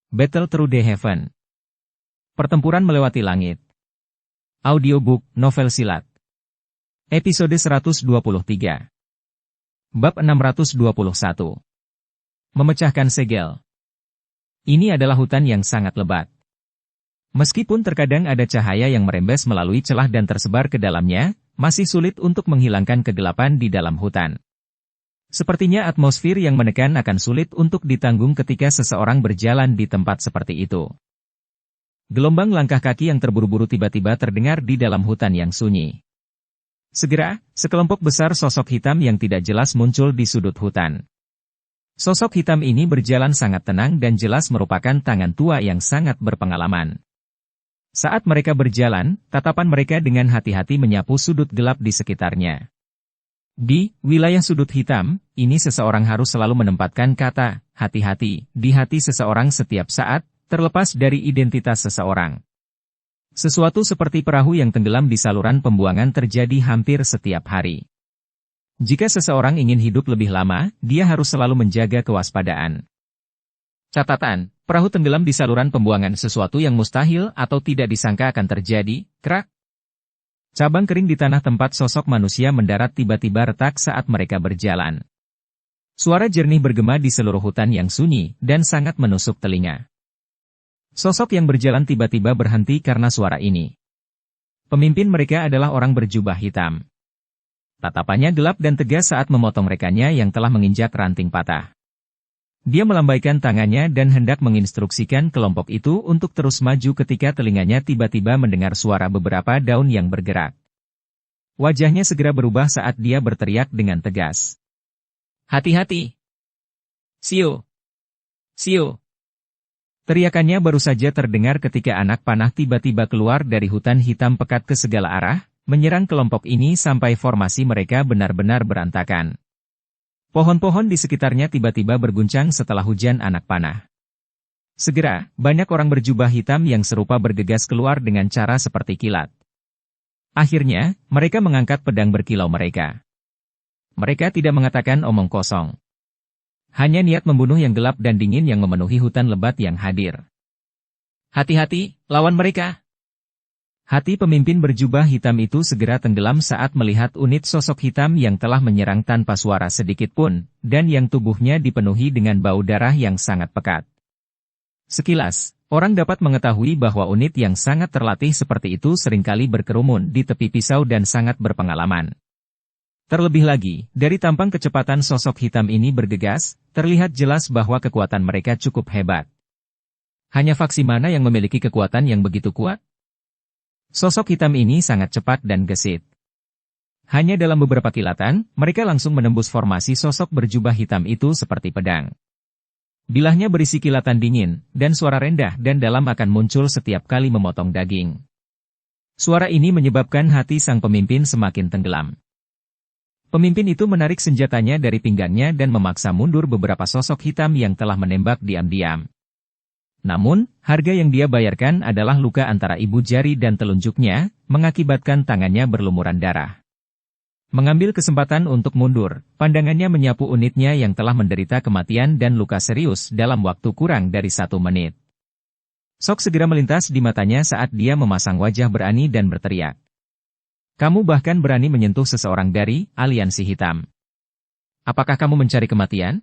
Battle Through the Heaven. Pertempuran melewati langit. Audiobook, novel silat. Episode 123. Bab 621. Memecahkan segel. Ini adalah hutan yang sangat lebat. Meskipun terkadang ada cahaya yang merembes melalui celah dan tersebar ke dalamnya, masih sulit untuk menghilangkan kegelapan di dalam hutan. Sepertinya atmosfer yang menekan akan sulit untuk ditanggung ketika seseorang berjalan di tempat seperti itu. Gelombang langkah kaki yang terburu-buru tiba-tiba terdengar di dalam hutan yang sunyi. Segera, sekelompok besar sosok hitam yang tidak jelas muncul di sudut hutan. Sosok hitam ini berjalan sangat tenang dan jelas merupakan tangan tua yang sangat berpengalaman. Saat mereka berjalan, tatapan mereka dengan hati-hati menyapu sudut gelap di sekitarnya. Di wilayah sudut hitam, ini seseorang harus selalu menempatkan kata hati-hati di hati seseorang setiap saat, terlepas dari identitas seseorang. Sesuatu seperti perahu yang tenggelam di saluran pembuangan terjadi hampir setiap hari. Jika seseorang ingin hidup lebih lama, dia harus selalu menjaga kewaspadaan. Catatan, perahu tenggelam di saluran pembuangan sesuatu yang mustahil atau tidak disangka akan terjadi, krak. Cabang kering di tanah tempat sosok manusia mendarat tiba-tiba retak saat mereka berjalan. Suara jernih bergema di seluruh hutan yang sunyi, dan sangat menusuk telinga. Sosok yang berjalan tiba-tiba berhenti karena suara ini. Pemimpin mereka adalah orang berjubah hitam. Tatapannya gelap dan tegas saat memotong rekannya yang telah menginjak ranting patah. Dia melambaikan tangannya dan hendak menginstruksikan kelompok itu untuk terus maju ketika telinganya tiba-tiba mendengar suara beberapa daun yang bergerak. Wajahnya segera berubah saat dia berteriak dengan tegas. Hati-hati! Sio! Sio! Teriakannya baru saja terdengar ketika anak panah tiba-tiba keluar dari hutan hitam pekat ke segala arah, menyerang kelompok ini sampai formasi mereka benar-benar berantakan. Pohon-pohon di sekitarnya tiba-tiba berguncang setelah hujan anak panah. Segera, banyak orang berjubah hitam yang serupa bergegas keluar dengan cara seperti kilat. Akhirnya, mereka mengangkat pedang berkilau mereka. Mereka tidak mengatakan omong kosong. Hanya niat membunuh yang gelap dan dingin yang memenuhi hutan lebat yang hadir. Hati-hati, lawan mereka! Hati pemimpin berjubah hitam itu segera tenggelam saat melihat unit sosok hitam yang telah menyerang tanpa suara sedikit pun, dan yang tubuhnya dipenuhi dengan bau darah yang sangat pekat. Sekilas, orang dapat mengetahui bahwa unit yang sangat terlatih seperti itu seringkali berkerumun di tepi pisau dan sangat berpengalaman. Terlebih lagi, dari tampang kecepatan sosok hitam ini bergegas, terlihat jelas bahwa kekuatan mereka cukup hebat. Hanya faksi mana yang memiliki kekuatan yang begitu kuat? Sosok hitam ini sangat cepat dan gesit. Hanya dalam beberapa kilatan, mereka langsung menembus formasi sosok berjubah hitam itu seperti pedang. Bilahnya berisi kilatan dingin, dan suara rendah dan dalam akan muncul setiap kali memotong daging. Suara ini menyebabkan hati sang pemimpin semakin tenggelam. Pemimpin itu menarik senjatanya dari pinggangnya dan memaksa mundur beberapa sosok hitam yang telah menembak diam-diam. Namun, harga yang dia bayarkan adalah luka antara ibu jari dan telunjuknya, mengakibatkan tangannya berlumuran darah. Mengambil kesempatan untuk mundur, pandangannya menyapu unitnya yang telah menderita kematian dan luka serius dalam waktu kurang dari 1 menit. Sok segera melintas di matanya saat dia memasang wajah berani dan berteriak. Kamu bahkan berani menyentuh seseorang dari aliansi hitam. Apakah kamu mencari kematian?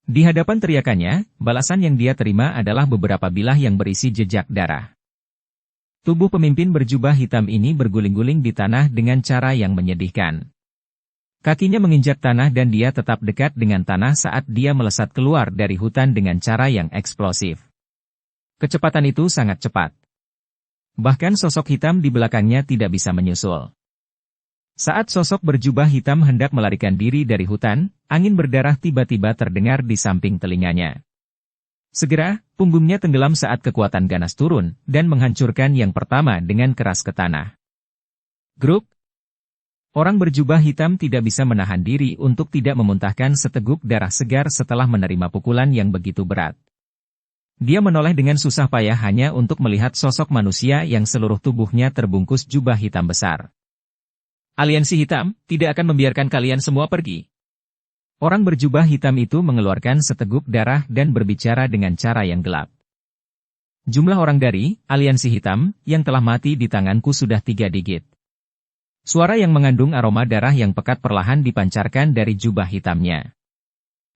Di hadapan teriakannya, balasan yang dia terima adalah beberapa bilah yang berisi jejak darah. Tubuh pemimpin berjubah hitam ini berguling-guling di tanah dengan cara yang menyedihkan. Kakinya menginjak tanah dan dia tetap dekat dengan tanah saat dia melesat keluar dari hutan dengan cara yang eksplosif. Kecepatan itu sangat cepat. Bahkan sosok hitam di belakangnya tidak bisa menyusul. Saat sosok berjubah hitam hendak melarikan diri dari hutan, angin berdarah tiba-tiba terdengar di samping telinganya. Segera, punggungnya tenggelam saat kekuatan ganas turun, dan menghancurkan yang pertama dengan keras ke tanah. Gruk! Orang berjubah hitam tidak bisa menahan diri untuk tidak memuntahkan seteguk darah segar setelah menerima pukulan yang begitu berat. Dia menoleh dengan susah payah hanya untuk melihat sosok manusia yang seluruh tubuhnya terbungkus jubah hitam besar. Aliansi hitam tidak akan membiarkan kalian semua pergi. Orang berjubah hitam itu mengeluarkan seteguk darah dan berbicara dengan cara yang gelap. Jumlah orang dari aliansi hitam yang telah mati di tanganku sudah 3 digit. Suara yang mengandung aroma darah yang pekat perlahan dipancarkan dari jubah hitamnya.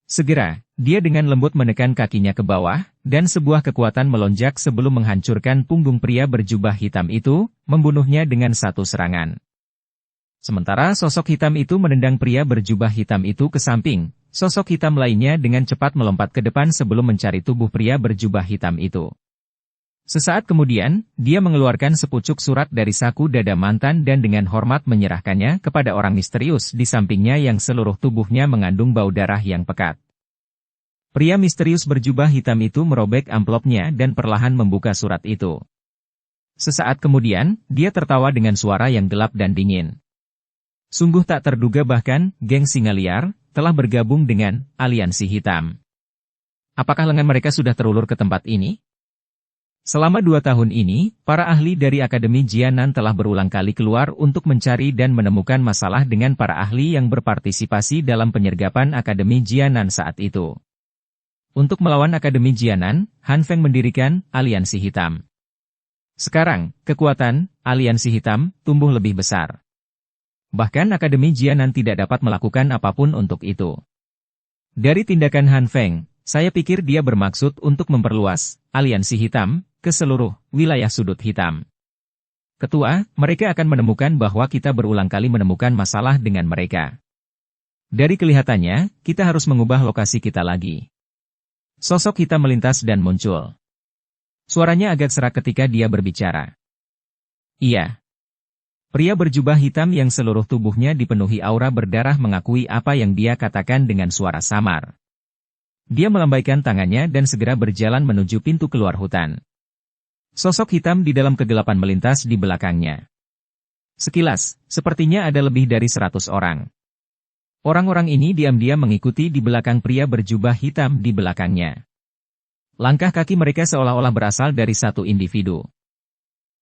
Segera, dia dengan lembut menekan kakinya ke bawah, dan sebuah kekuatan melonjak sebelum menghancurkan punggung pria berjubah hitam itu, membunuhnya dengan satu serangan. Sementara sosok hitam itu menendang pria berjubah hitam itu ke samping, sosok hitam lainnya dengan cepat melompat ke depan sebelum mencari tubuh pria berjubah hitam itu. Sesaat kemudian, dia mengeluarkan sepucuk surat dari saku dada mantan dan dengan hormat menyerahkannya kepada orang misterius di sampingnya yang seluruh tubuhnya mengandung bau darah yang pekat. Pria misterius berjubah hitam itu merobek amplopnya dan perlahan membuka surat itu. Sesaat kemudian, dia tertawa dengan suara yang gelap dan dingin. Sungguh tak terduga bahkan, geng singa liar telah bergabung dengan aliansi hitam. Apakah lengan mereka sudah terulur ke tempat ini? Selama 2 tahun ini, para ahli dari Akademi Jianan telah berulang kali keluar untuk mencari dan menemukan masalah dengan para ahli yang berpartisipasi dalam penyergapan Akademi Jianan saat itu. Untuk melawan Akademi Jianan, Han Feng mendirikan aliansi hitam. Sekarang, kekuatan aliansi hitam tumbuh lebih besar. Bahkan Akademi Jianan tidak dapat melakukan apapun untuk itu. Dari tindakan Han Feng, saya pikir dia bermaksud untuk memperluas aliansi hitam ke seluruh wilayah sudut hitam. Ketua, mereka akan menemukan bahwa kita berulang kali menemukan masalah dengan mereka. Dari kelihatannya, kita harus mengubah lokasi kita lagi. Sosok hitam melintas dan muncul. Suaranya agak serak ketika dia berbicara. Iya. Pria berjubah hitam yang seluruh tubuhnya dipenuhi aura berdarah mengakui apa yang dia katakan dengan suara samar. Dia melambaikan tangannya dan segera berjalan menuju pintu keluar hutan. Sosok hitam di dalam kegelapan melintas di belakangnya. Sekilas, sepertinya ada lebih dari 100 orang. Orang-orang ini diam-diam mengikuti di belakang pria berjubah hitam di belakangnya. Langkah kaki mereka seolah-olah berasal dari satu individu.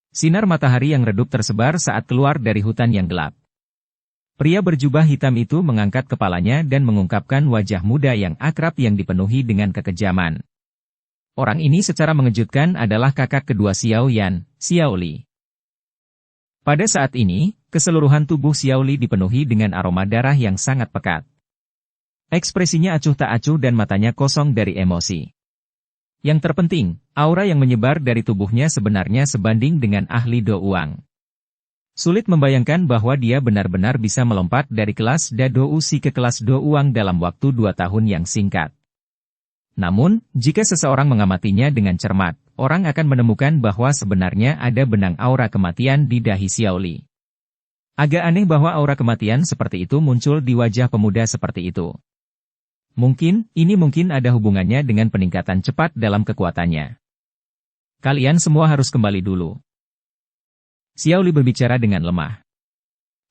Sinar matahari yang redup tersebar saat keluar dari hutan yang gelap. Pria berjubah hitam itu mengangkat kepalanya dan mengungkapkan wajah muda yang akrab yang dipenuhi dengan kekejaman. Orang ini secara mengejutkan adalah kakak kedua Xiao Yan, Xiao Li. Pada saat ini, keseluruhan tubuh Xiao Li dipenuhi dengan aroma darah yang sangat pekat. Ekspresinya acuh tak acuh dan matanya kosong dari emosi. Yang terpenting, aura yang menyebar dari tubuhnya sebenarnya sebanding dengan ahli Do Uang. Sulit membayangkan bahwa dia benar-benar bisa melompat dari kelas Dado Usi ke kelas Do Uang dalam waktu 2 tahun yang singkat. Namun, jika seseorang mengamatinya dengan cermat, orang akan menemukan bahwa sebenarnya ada benang aura kematian di dahi Xiao Li. Agak aneh bahwa aura kematian seperti itu muncul di wajah pemuda seperti itu. Mungkin ada hubungannya dengan peningkatan cepat dalam kekuatannya. Kalian semua harus kembali dulu. Xiao Li berbicara dengan lemah.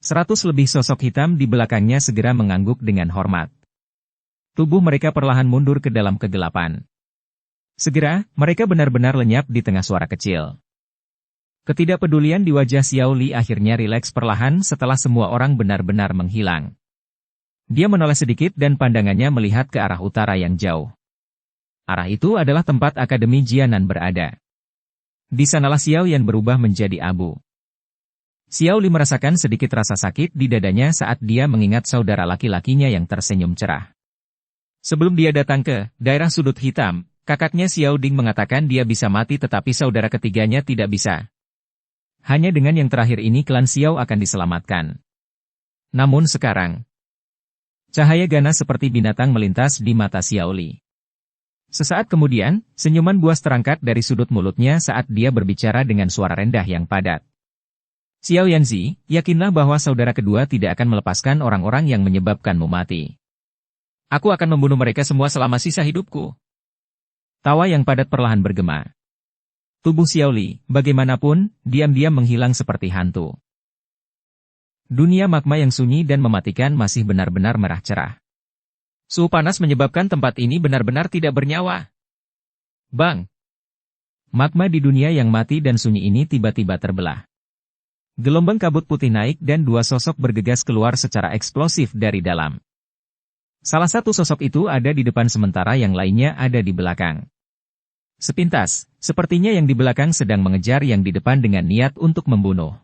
100 lebih sosok hitam di belakangnya segera mengangguk dengan hormat. Tubuh mereka perlahan mundur ke dalam kegelapan. Segera, mereka benar-benar lenyap di tengah suara kecil. Ketidakpedulian di wajah Xiao Li akhirnya rileks perlahan setelah semua orang benar-benar menghilang. Dia menoleh sedikit dan pandangannya melihat ke arah utara yang jauh. Arah itu adalah tempat Akademi Jianan berada. Di sanalah Xiao Yan berubah menjadi abu. Xiao Li merasakan sedikit rasa sakit di dadanya saat dia mengingat saudara laki-lakinya yang tersenyum cerah. Sebelum dia datang ke daerah sudut hitam, kakaknya Xiao Ding mengatakan dia bisa mati tetapi saudara ketiganya tidak bisa. Hanya dengan yang terakhir ini klan Xiao akan diselamatkan. Namun sekarang, cahaya ganas seperti binatang melintas di mata Xiao Li. Sesaat kemudian, senyuman buas terangkat dari sudut mulutnya saat dia berbicara dengan suara rendah yang padat. Xiao Yanzi, yakinlah bahwa saudara kedua tidak akan melepaskan orang-orang yang menyebabkanmu mati. Aku akan membunuh mereka semua selama sisa hidupku. Tawa yang padat perlahan bergema. Tubuh Xiao Li, bagaimanapun, diam-diam menghilang seperti hantu. Dunia magma yang sunyi dan mematikan masih benar-benar merah cerah. Suhu panas menyebabkan tempat ini benar-benar tidak bernyawa. Bang! Magma di dunia yang mati dan sunyi ini tiba-tiba terbelah. Gelombang kabut putih naik dan 2 sosok bergegas keluar secara eksplosif dari dalam. Salah satu sosok itu ada di depan sementara yang lainnya ada di belakang. Sepintas, sepertinya yang di belakang sedang mengejar yang di depan dengan niat untuk membunuh.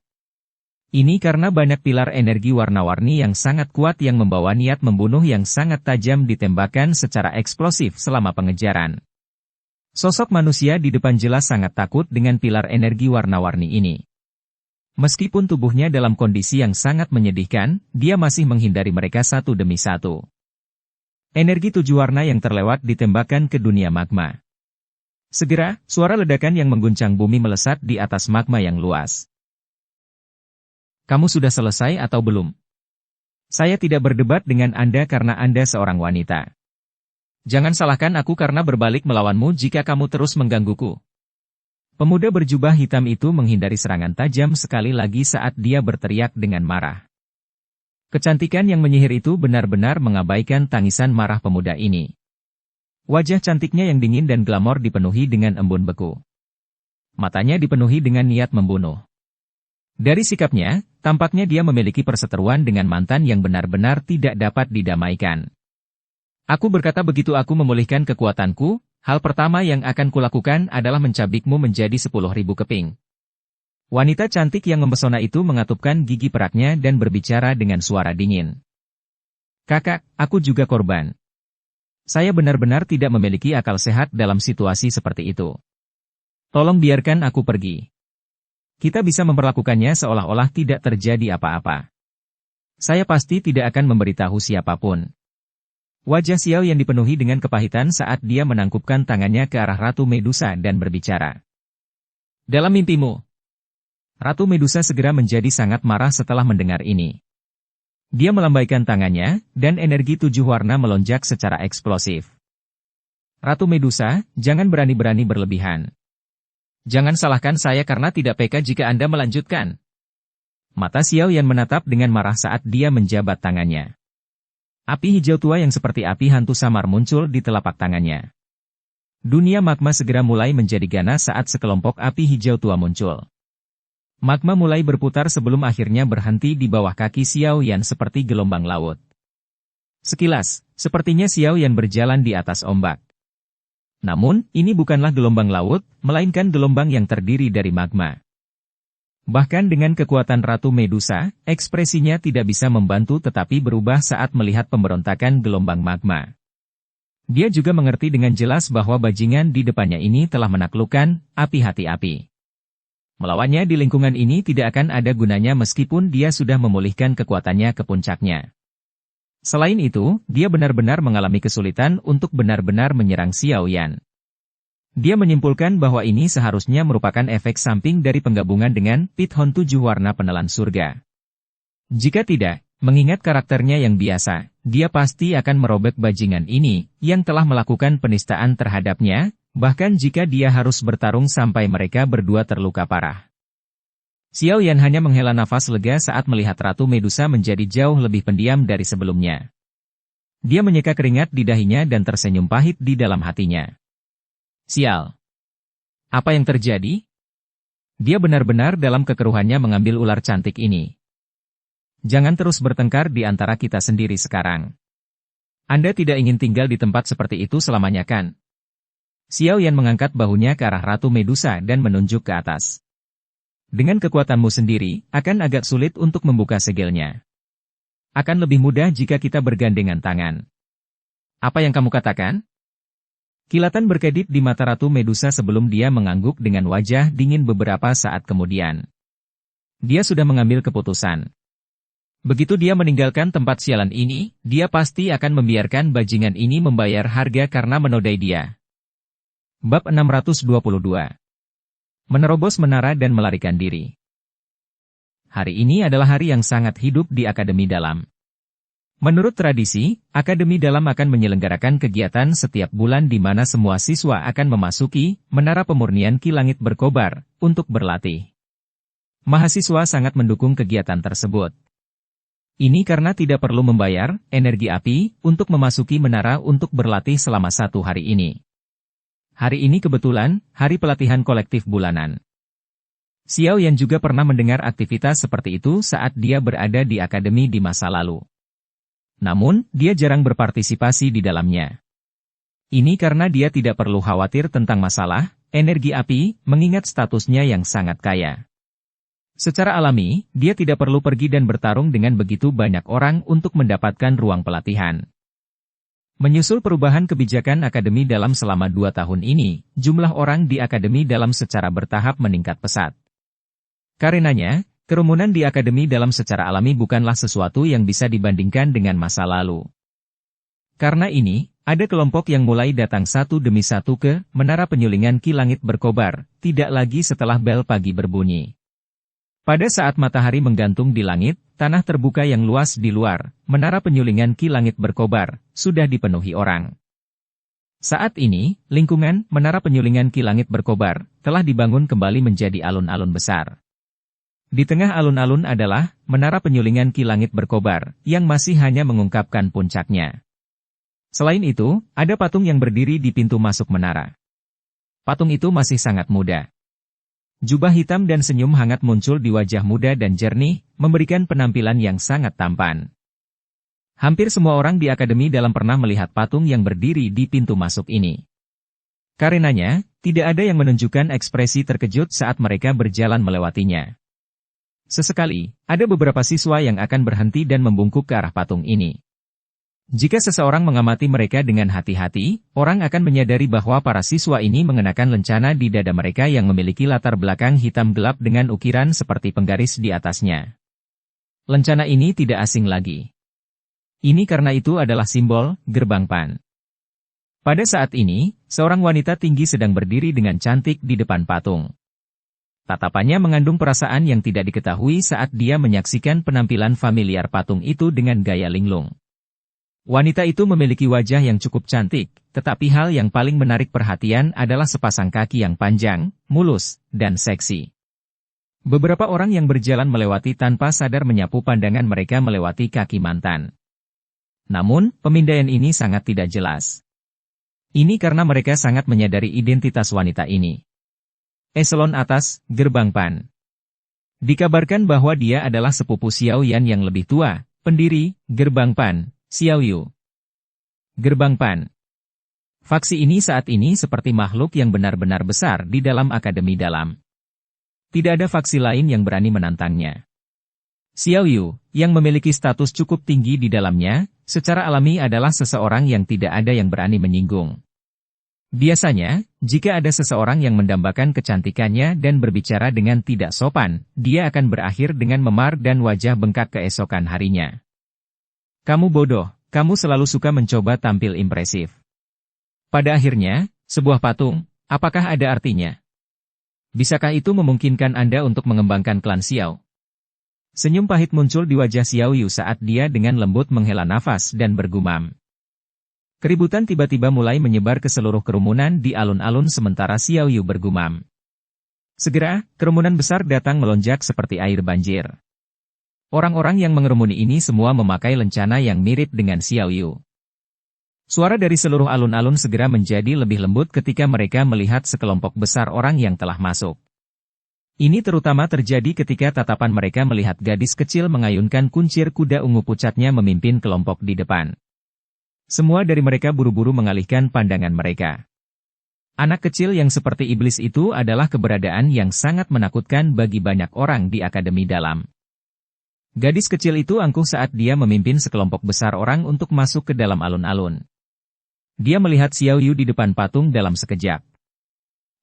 Ini karena banyak pilar energi warna-warni yang sangat kuat yang membawa niat membunuh yang sangat tajam ditembakkan secara eksplosif selama pengejaran. Sosok manusia di depan jelas sangat takut dengan pilar energi warna-warni ini. Meskipun tubuhnya dalam kondisi yang sangat menyedihkan, dia masih menghindari mereka satu demi satu. Energi 7 warna yang terlewat ditembakkan ke dunia magma. Segera, suara ledakan yang mengguncang bumi melesat di atas magma yang luas. Kamu sudah selesai atau belum? Saya tidak berdebat dengan Anda karena Anda seorang wanita. Jangan salahkan aku karena berbalik melawanmu jika kamu terus menggangguku. Pemuda berjubah hitam itu menghindari serangan tajam sekali lagi saat dia berteriak dengan marah. Kecantikan yang menyihir itu benar-benar mengabaikan tangisan marah pemuda ini. Wajah cantiknya yang dingin dan glamor dipenuhi dengan embun beku. Matanya dipenuhi dengan niat membunuh. Dari sikapnya, tampaknya dia memiliki perseteruan dengan mantan yang benar-benar tidak dapat didamaikan. Aku berkata begitu aku memulihkan kekuatanku, hal pertama yang akan kulakukan adalah mencabikmu menjadi 10.000 keping. Wanita cantik yang mempesona itu mengatupkan gigi peraknya dan berbicara dengan suara dingin. Kakak, aku juga korban. Saya benar-benar tidak memiliki akal sehat dalam situasi seperti itu. Tolong biarkan aku pergi. Kita bisa memperlakukannya seolah-olah tidak terjadi apa-apa. Saya pasti tidak akan memberitahu siapapun. Wajah Xiao Yan dipenuhi dengan kepahitan saat dia menangkupkan tangannya ke arah Ratu Medusa dan berbicara. Dalam mimpimu. Ratu Medusa segera menjadi sangat marah setelah mendengar ini. Dia melambaikan tangannya, dan energi 7 warna melonjak secara eksplosif. Ratu Medusa, jangan berani-berani berlebihan. Jangan salahkan saya karena tidak peka jika Anda melanjutkan. Mata Xiao Yan menatap dengan marah saat dia menjabat tangannya. Api hijau tua yang seperti api hantu samar muncul di telapak tangannya. Dunia magma segera mulai menjadi ganas saat sekelompok api hijau tua muncul. Magma mulai berputar sebelum akhirnya berhenti di bawah kaki Xiao Yan seperti gelombang laut. Sekilas, sepertinya Xiao Yan berjalan di atas ombak. Namun, ini bukanlah gelombang laut, melainkan gelombang yang terdiri dari magma. Bahkan dengan kekuatan Ratu Medusa, ekspresinya tidak bisa membantu tetapi berubah saat melihat pemberontakan gelombang magma. Dia juga mengerti dengan jelas bahwa bajingan di depannya ini telah menaklukkan api hati api. Melawannya di lingkungan ini tidak akan ada gunanya meskipun dia sudah memulihkan kekuatannya ke puncaknya. Selain itu, dia benar-benar mengalami kesulitan untuk benar-benar menyerang Xiao Yan. Dia menyimpulkan bahwa ini seharusnya merupakan efek samping dari penggabungan dengan Pithon 7 warna penelan surga. Jika tidak, mengingat karakternya yang biasa, dia pasti akan merobek bajingan ini, yang telah melakukan penistaan terhadapnya, bahkan jika dia harus bertarung sampai mereka berdua terluka parah. Xiao Yan hanya menghela nafas lega saat melihat Ratu Medusa menjadi jauh lebih pendiam dari sebelumnya. Dia menyeka keringat di dahinya dan tersenyum pahit di dalam hatinya. Sial. Apa yang terjadi? Dia benar-benar dalam kekeruhannya mengambil ular cantik ini. Jangan terus bertengkar di antara kita sendiri sekarang. Anda tidak ingin tinggal di tempat seperti itu selamanya kan? Xiao Yan mengangkat bahunya ke arah Ratu Medusa dan menunjuk ke atas. Dengan kekuatanmu sendiri, akan agak sulit untuk membuka segelnya. Akan lebih mudah jika kita bergandengan tangan. Apa yang kamu katakan? Kilatan berkedip di mata Ratu Medusa sebelum dia mengangguk dengan wajah dingin beberapa saat kemudian. Dia sudah mengambil keputusan. Begitu dia meninggalkan tempat sialan ini, dia pasti akan membiarkan bajingan ini membayar harga karena menodai dia. Bab 622. Menerobos menara dan melarikan diri. Hari ini adalah hari yang sangat hidup di Akademi Dalam. Menurut tradisi, Akademi Dalam akan menyelenggarakan kegiatan setiap bulan di mana semua siswa akan memasuki Menara Pemurnian Ki Langit Berkobar untuk berlatih. Mahasiswa sangat mendukung kegiatan tersebut. Ini karena tidak perlu membayar energi api untuk memasuki menara untuk berlatih selama 1 hari ini. Hari ini kebetulan, hari pelatihan kolektif bulanan. Xiao Yan juga pernah mendengar aktivitas seperti itu saat dia berada di akademi di masa lalu. Namun, dia jarang berpartisipasi di dalamnya. Ini karena dia tidak perlu khawatir tentang masalah energi api, mengingat statusnya yang sangat kaya. Secara alami, dia tidak perlu pergi dan bertarung dengan begitu banyak orang untuk mendapatkan ruang pelatihan. Menyusul perubahan kebijakan akademi dalam selama 2 tahun ini, jumlah orang di akademi dalam secara bertahap meningkat pesat. Karenanya, kerumunan di akademi dalam secara alami bukanlah sesuatu yang bisa dibandingkan dengan masa lalu. Karena ini, ada kelompok yang mulai datang satu demi satu ke menara penyulingan Ki Langit Berkobar, tidak lagi setelah bel pagi berbunyi. Pada saat matahari menggantung di langit, tanah terbuka yang luas di luar, menara penyulingan Ki Langit Berkobar, sudah dipenuhi orang. Saat ini, lingkungan menara penyulingan Ki Langit Berkobar, telah dibangun kembali menjadi alun-alun besar. Di tengah alun-alun adalah, menara penyulingan Ki Langit Berkobar, yang masih hanya mengungkapkan puncaknya. Selain itu, ada patung yang berdiri di pintu masuk menara. Patung itu masih sangat muda. Jubah hitam dan senyum hangat muncul di wajah muda dan jernih, memberikan penampilan yang sangat tampan. Hampir semua orang di akademi dalam pernah melihat patung yang berdiri di pintu masuk ini. Karenanya, tidak ada yang menunjukkan ekspresi terkejut saat mereka berjalan melewatinya. Sesekali, ada beberapa siswa yang akan berhenti dan membungkuk ke arah patung ini. Jika seseorang mengamati mereka dengan hati-hati, orang akan menyadari bahwa para siswa ini mengenakan lencana di dada mereka yang memiliki latar belakang hitam gelap dengan ukiran seperti penggaris di atasnya. Lencana ini tidak asing lagi. Ini karena itu adalah simbol gerbang Pan. Pada saat ini, seorang wanita tinggi sedang berdiri dengan cantik di depan patung. Tatapannya mengandung perasaan yang tidak diketahui saat dia menyaksikan penampilan familiar patung itu dengan gaya linglung. Wanita itu memiliki wajah yang cukup cantik, tetapi hal yang paling menarik perhatian adalah sepasang kaki yang panjang, mulus, dan seksi. Beberapa orang yang berjalan melewati tanpa sadar menyapu pandangan mereka melewati kaki mantan. Namun, pemindaian ini sangat tidak jelas. Ini karena mereka sangat menyadari identitas wanita ini. Eselon atas, gerbang Pan. Dikabarkan bahwa dia adalah sepupu Xiao Yan yang lebih tua, pendiri, gerbang Pan. Xiao Yu. Gerbang Pan. Faksi ini saat ini seperti makhluk yang benar-benar besar di dalam akademi dalam. Tidak ada faksi lain yang berani menantangnya. Xiao Yu, yang memiliki status cukup tinggi di dalamnya, secara alami adalah seseorang yang tidak ada yang berani menyinggung. Biasanya, jika ada seseorang yang mendambakan kecantikannya dan berbicara dengan tidak sopan, dia akan berakhir dengan memar dan wajah bengkak keesokan harinya. Kamu bodoh, kamu selalu suka mencoba tampil impresif. Pada akhirnya, sebuah patung, apakah ada artinya? Bisakah itu memungkinkan Anda untuk mengembangkan klan Xiao? Senyum pahit muncul di wajah Xiao Yu saat dia dengan lembut menghela nafas dan bergumam. Keributan tiba-tiba mulai menyebar ke seluruh kerumunan di alun-alun sementara Xiao Yu bergumam. Segera, kerumunan besar datang melonjak seperti air banjir. Orang-orang yang mengerumuni ini semua memakai lencana yang mirip dengan Xiao Yu. Suara dari seluruh alun-alun segera menjadi lebih lembut ketika mereka melihat sekelompok besar orang yang telah masuk. Ini terutama terjadi ketika tatapan mereka melihat gadis kecil mengayunkan kuncir kuda ungu pucatnya memimpin kelompok di depan. Semua dari mereka buru-buru mengalihkan pandangan mereka. Anak kecil yang seperti iblis itu adalah keberadaan yang sangat menakutkan bagi banyak orang di akademi dalam. Gadis kecil itu angkuh saat dia memimpin sekelompok besar orang untuk masuk ke dalam alun-alun. Dia melihat Xiao Yu di depan patung dalam sekejap.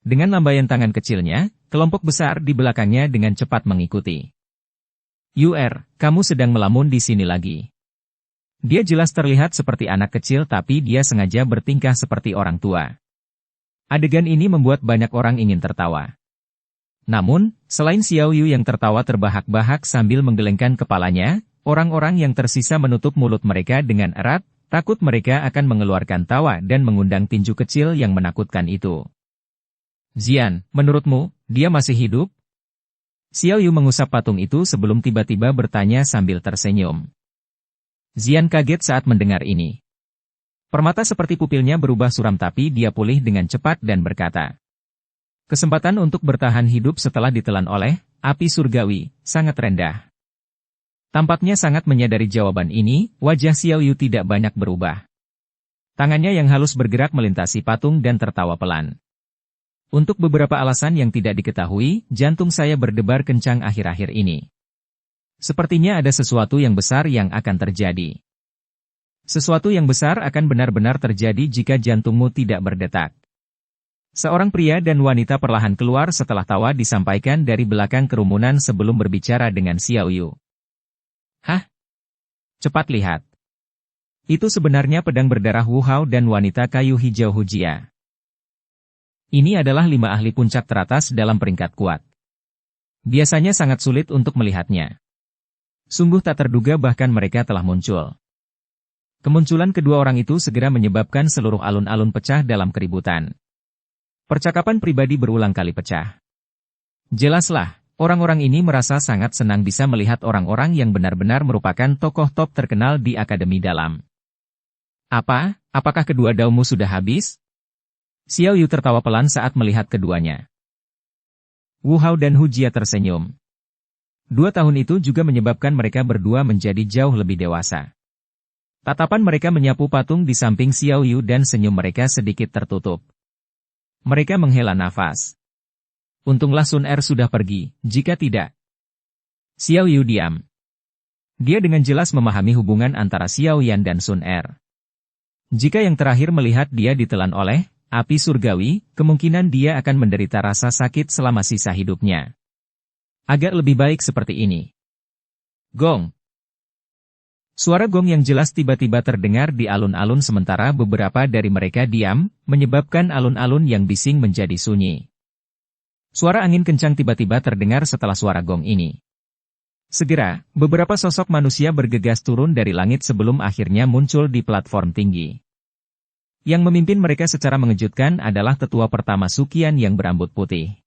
Dengan lambaian tangan kecilnya, kelompok besar di belakangnya dengan cepat mengikuti. Kamu sedang melamun di sini lagi. Dia jelas terlihat seperti anak kecil tapi dia sengaja bertingkah seperti orang tua. Adegan ini membuat banyak orang ingin tertawa. Namun, selain Xiao Yu yang tertawa terbahak-bahak sambil menggelengkan kepalanya, orang-orang yang tersisa menutup mulut mereka dengan erat, takut mereka akan mengeluarkan tawa dan mengundang tinju kecil yang menakutkan itu. Zian, menurutmu, dia masih hidup? Xiao Yu mengusap patung itu sebelum tiba-tiba bertanya sambil tersenyum. Zian kaget saat mendengar ini. Permata seperti pupilnya berubah suram tapi dia pulih dengan cepat dan berkata, kesempatan untuk bertahan hidup setelah ditelan oleh api surgawi sangat rendah. Tampaknya sangat menyadari jawaban ini, wajah Xiao Yu tidak banyak berubah. Tangannya yang halus bergerak melintasi patung dan tertawa pelan. Untuk beberapa alasan yang tidak diketahui, jantung saya berdebar kencang akhir-akhir ini. Sepertinya ada sesuatu yang besar yang akan terjadi. Sesuatu yang besar akan benar-benar terjadi jika jantungmu tidak berdetak. Seorang pria dan wanita perlahan keluar setelah tawa disampaikan dari belakang kerumunan sebelum berbicara dengan Xiao Yu. Hah? Cepat lihat. Itu sebenarnya pedang berdarah Wu Hao dan wanita kayu hijau Hujia. Ini adalah 5 ahli puncak teratas dalam peringkat kuat. Biasanya sangat sulit untuk melihatnya. Sungguh tak terduga bahkan mereka telah muncul. Kemunculan kedua orang itu segera menyebabkan seluruh alun-alun pecah dalam keributan. Percakapan pribadi berulang kali pecah. Jelaslah, orang-orang ini merasa sangat senang bisa melihat orang-orang yang benar-benar merupakan tokoh top terkenal di Akademi Dalam. Apa? Apakah kedua daunmu sudah habis? Xiao Yu tertawa pelan saat melihat keduanya. Wu Hao dan Hujia tersenyum. 2 tahun itu juga menyebabkan mereka berdua menjadi jauh lebih dewasa. Tatapan mereka menyapu patung di samping Xiao Yu dan senyum mereka sedikit tertutup. Mereka menghela nafas. Untunglah Sun Er sudah pergi, jika tidak. Xiao Yu diam. Dia dengan jelas memahami hubungan antara Xiao Yan dan Sun Er. Jika yang terakhir melihat dia ditelan oleh api surgawi, kemungkinan dia akan menderita rasa sakit selama sisa hidupnya. Agak lebih baik seperti ini. Gong. Suara gong yang jelas tiba-tiba terdengar di alun-alun sementara beberapa dari mereka diam, menyebabkan alun-alun yang bising menjadi sunyi. Suara angin kencang tiba-tiba terdengar setelah suara gong ini. Segera, beberapa sosok manusia bergegas turun dari langit sebelum akhirnya muncul di platform tinggi. Yang memimpin mereka secara mengejutkan adalah tetua pertama Suqian yang berambut putih.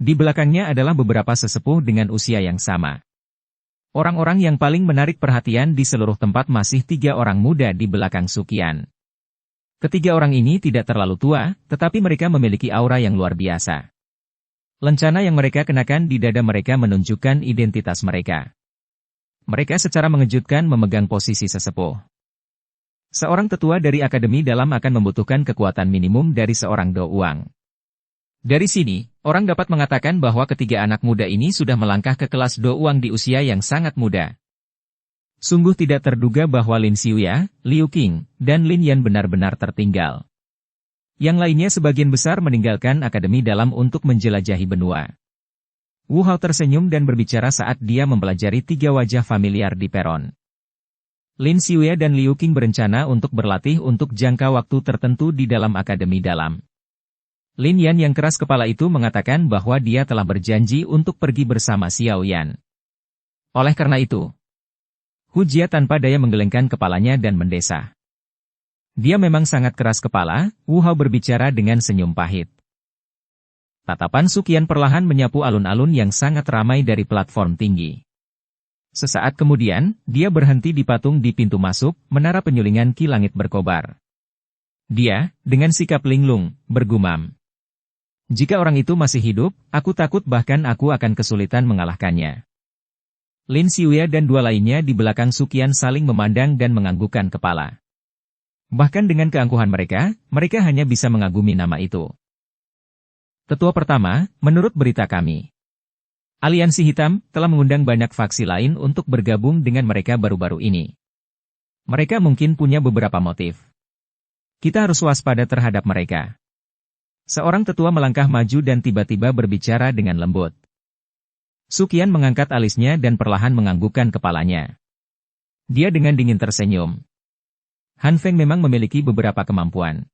Di belakangnya adalah beberapa sesepuh dengan usia yang sama. Orang-orang yang paling menarik perhatian di seluruh tempat masih 3 orang muda di belakang Suqian. Ketiga orang ini tidak terlalu tua, tetapi mereka memiliki aura yang luar biasa. Lencana yang mereka kenakan di dada mereka menunjukkan identitas mereka. Mereka secara mengejutkan memegang posisi sesepuh. Seorang tetua dari Akademi Dalam akan membutuhkan kekuatan minimum dari seorang Do Uang. Dari sini, orang dapat mengatakan bahwa ketiga anak muda ini sudah melangkah ke kelas Do Uang di usia yang sangat muda. Sungguh tidak terduga bahwa Lin Xiuya, Liu Qing, dan Lin Yan benar-benar tertinggal. Yang lainnya sebagian besar meninggalkan Akademi Dalam untuk menjelajahi benua. Wu Hao tersenyum dan berbicara saat dia mempelajari 3 wajah familiar di peron. Lin Xiuya dan Liu Qing berencana untuk berlatih untuk jangka waktu tertentu di dalam Akademi Dalam. Lin Yan yang keras kepala itu mengatakan bahwa dia telah berjanji untuk pergi bersama Xiao Yan. Oleh karena itu, Hujia tanpa daya menggelengkan kepalanya dan mendesah. Dia memang sangat keras kepala, Wu Hao berbicara dengan senyum pahit. Tatapan Suqian perlahan menyapu alun-alun yang sangat ramai dari platform tinggi. Sesaat kemudian, dia berhenti di patung di pintu masuk, menara penyulingan Ki Langit berkobar. Dia, dengan sikap linglung, bergumam. Jika orang itu masih hidup, aku takut bahkan aku akan kesulitan mengalahkannya. Lin Xiuya dan 2 lainnya di belakang Suqian saling memandang dan menganggukkan kepala. Bahkan dengan keangkuhan mereka, mereka hanya bisa mengagumi nama itu. Tetua pertama, menurut berita kami, Aliansi Hitam telah mengundang banyak faksi lain untuk bergabung dengan mereka baru-baru ini. Mereka mungkin punya beberapa motif. Kita harus waspada terhadap mereka. Seorang tetua melangkah maju dan tiba-tiba berbicara dengan lembut. Suqian mengangkat alisnya dan perlahan menganggukkan kepalanya. Dia dengan dingin tersenyum. Han Feng memang memiliki beberapa kemampuan.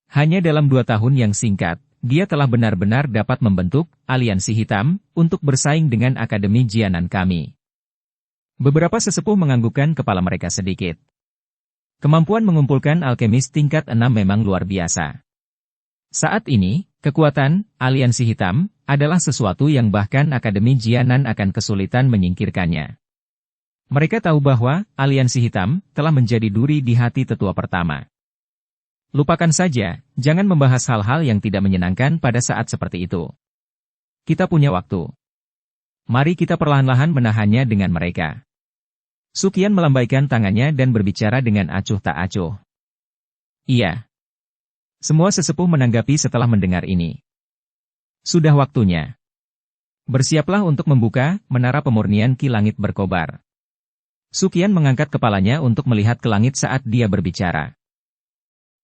Hanya dalam 2 tahun yang singkat, dia telah benar-benar dapat membentuk aliansi hitam untuk bersaing dengan Akademi Jianan kami. Beberapa sesepuh menganggukkan kepala mereka sedikit. Kemampuan mengumpulkan alkemis tingkat 6 memang luar biasa. Saat ini, kekuatan aliansi hitam adalah sesuatu yang bahkan Akademi Jianan akan kesulitan menyingkirkannya. Mereka tahu bahwa aliansi hitam telah menjadi duri di hati tetua pertama. Lupakan saja, jangan membahas hal-hal yang tidak menyenangkan pada saat seperti itu. Kita punya waktu. Mari kita perlahan-lahan menahannya dengan mereka. Sukian melambaikan tangannya dan berbicara dengan acuh tak acuh. Iya. Semua sesepuh menanggapi setelah mendengar ini. Sudah waktunya. Bersiaplah untuk membuka menara pemurnian Ki Langit berkobar. Sukian mengangkat kepalanya untuk melihat ke langit saat dia berbicara.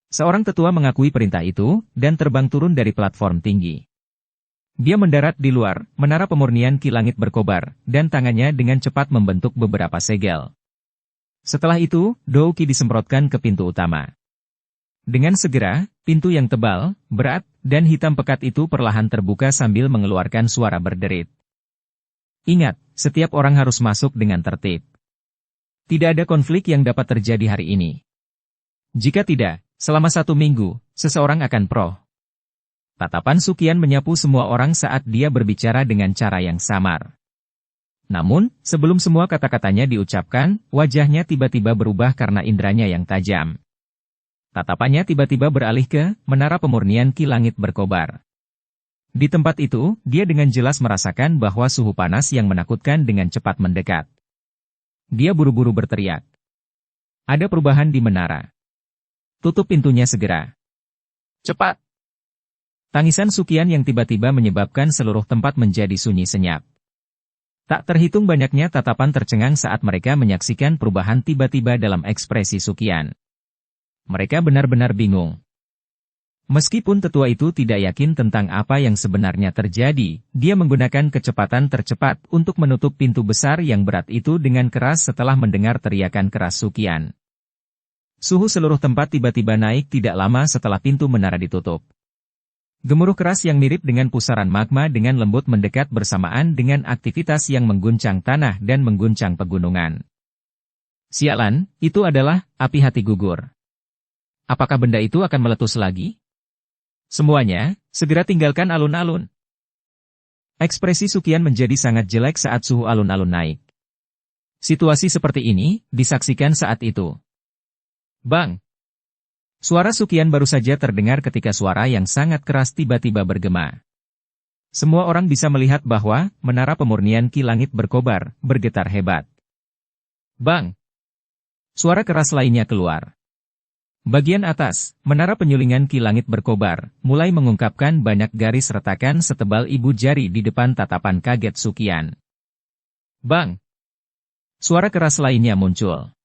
Seorang tetua mengakui perintah itu, dan terbang turun dari platform tinggi. Dia mendarat di luar, menara pemurnian Ki Langit berkobar, dan tangannya dengan cepat membentuk beberapa segel. Setelah itu, Douki disemprotkan ke pintu utama. Dengan segera, pintu yang tebal, berat, dan hitam pekat itu perlahan terbuka sambil mengeluarkan suara berderit. Ingat, setiap orang harus masuk dengan tertib. Tidak ada konflik yang dapat terjadi hari ini. Jika tidak, selama 1 minggu, seseorang akan pro. Tatapan Sukian menyapu semua orang saat dia berbicara dengan cara yang samar. Namun, sebelum semua kata-katanya diucapkan, wajahnya tiba-tiba berubah karena inderanya yang tajam. Tatapannya tiba-tiba beralih ke menara pemurnian Ki Langit berkobar. Di tempat itu, dia dengan jelas merasakan bahwa suhu panas yang menakutkan dengan cepat mendekat. Dia buru-buru berteriak. Ada perubahan di menara. Tutup pintunya segera. Cepat! Tangisan Sukian yang tiba-tiba menyebabkan seluruh tempat menjadi sunyi senyap. Tak terhitung banyaknya tatapan tercengang saat mereka menyaksikan perubahan tiba-tiba dalam ekspresi Sukian. Mereka benar-benar bingung. Meskipun tetua itu tidak yakin tentang apa yang sebenarnya terjadi, dia menggunakan kecepatan tercepat untuk menutup pintu besar yang berat itu dengan keras setelah mendengar teriakan keras Sukian. Suhu seluruh tempat tiba-tiba naik tidak lama setelah pintu menara ditutup. Gemuruh keras yang mirip dengan pusaran magma dengan lembut mendekat bersamaan dengan aktivitas yang mengguncang tanah dan mengguncang pegunungan. Sialan, itu adalah api hati gugur. Apakah benda itu akan meletus lagi? Semuanya, segera tinggalkan alun-alun. Ekspresi Sukian menjadi sangat jelek saat suhu alun-alun naik. Situasi seperti ini disaksikan saat itu. Bang! Suara Sukian baru saja terdengar ketika suara yang sangat keras tiba-tiba bergema. Semua orang bisa melihat bahwa menara pemurnian Ki Langit berkobar, bergetar hebat. Bang! Suara keras lainnya keluar. Bagian atas, menara penyulingan Ki Langit berkobar, mulai mengungkapkan banyak garis retakan setebal ibu jari di depan tatapan kaget Sukian. Bang! Suara keras lainnya muncul.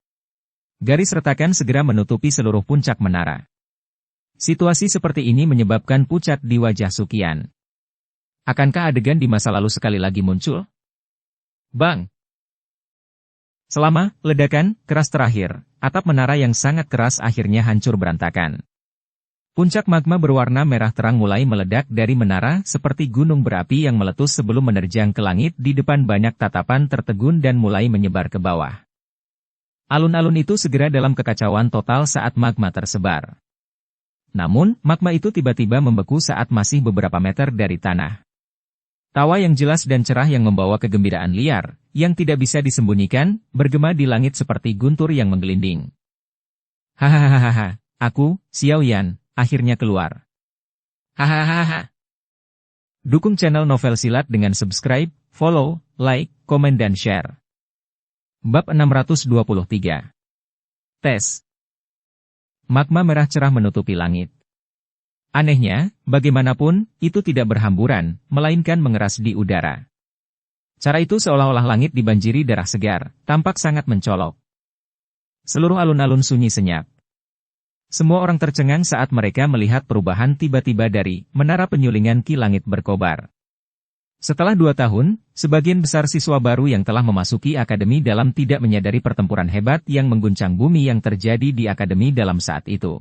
Garis retakan segera menutupi seluruh puncak menara. Situasi seperti ini menyebabkan pucat di wajah Sukian. Akankah adegan di masa lalu sekali lagi muncul? Bang! Selama ledakan keras terakhir, atap menara yang sangat keras akhirnya hancur berantakan. Puncak magma berwarna merah terang mulai meledak dari menara seperti gunung berapi yang meletus sebelum menerjang ke langit di depan banyak tatapan tertegun dan mulai menyebar ke bawah. Alun-alun itu segera dalam kekacauan total saat magma tersebar. Namun, magma itu tiba-tiba membeku saat masih beberapa meter dari tanah. Tawa yang jelas dan cerah yang membawa kegembiraan liar, yang tidak bisa disembunyikan, bergema di langit seperti guntur yang menggelinding. Hahaha, aku, Xiao Yan, akhirnya keluar. Hahaha. Dukung channel Novel Silat dengan subscribe, follow, like, komen dan share. Bab 623. Tes. Magma merah cerah menutupi langit. Anehnya, bagaimanapun, itu tidak berhamburan, melainkan mengeras di udara. Cara itu seolah-olah langit dibanjiri darah segar, tampak sangat mencolok. Seluruh alun-alun sunyi senyap. Semua orang tercengang saat mereka melihat perubahan tiba-tiba dari menara penyulingan Ki Langit berkobar. Setelah 2 tahun, sebagian besar siswa baru yang telah memasuki akademi dalam tidak menyadari pertempuran hebat yang mengguncang bumi yang terjadi di akademi dalam saat itu.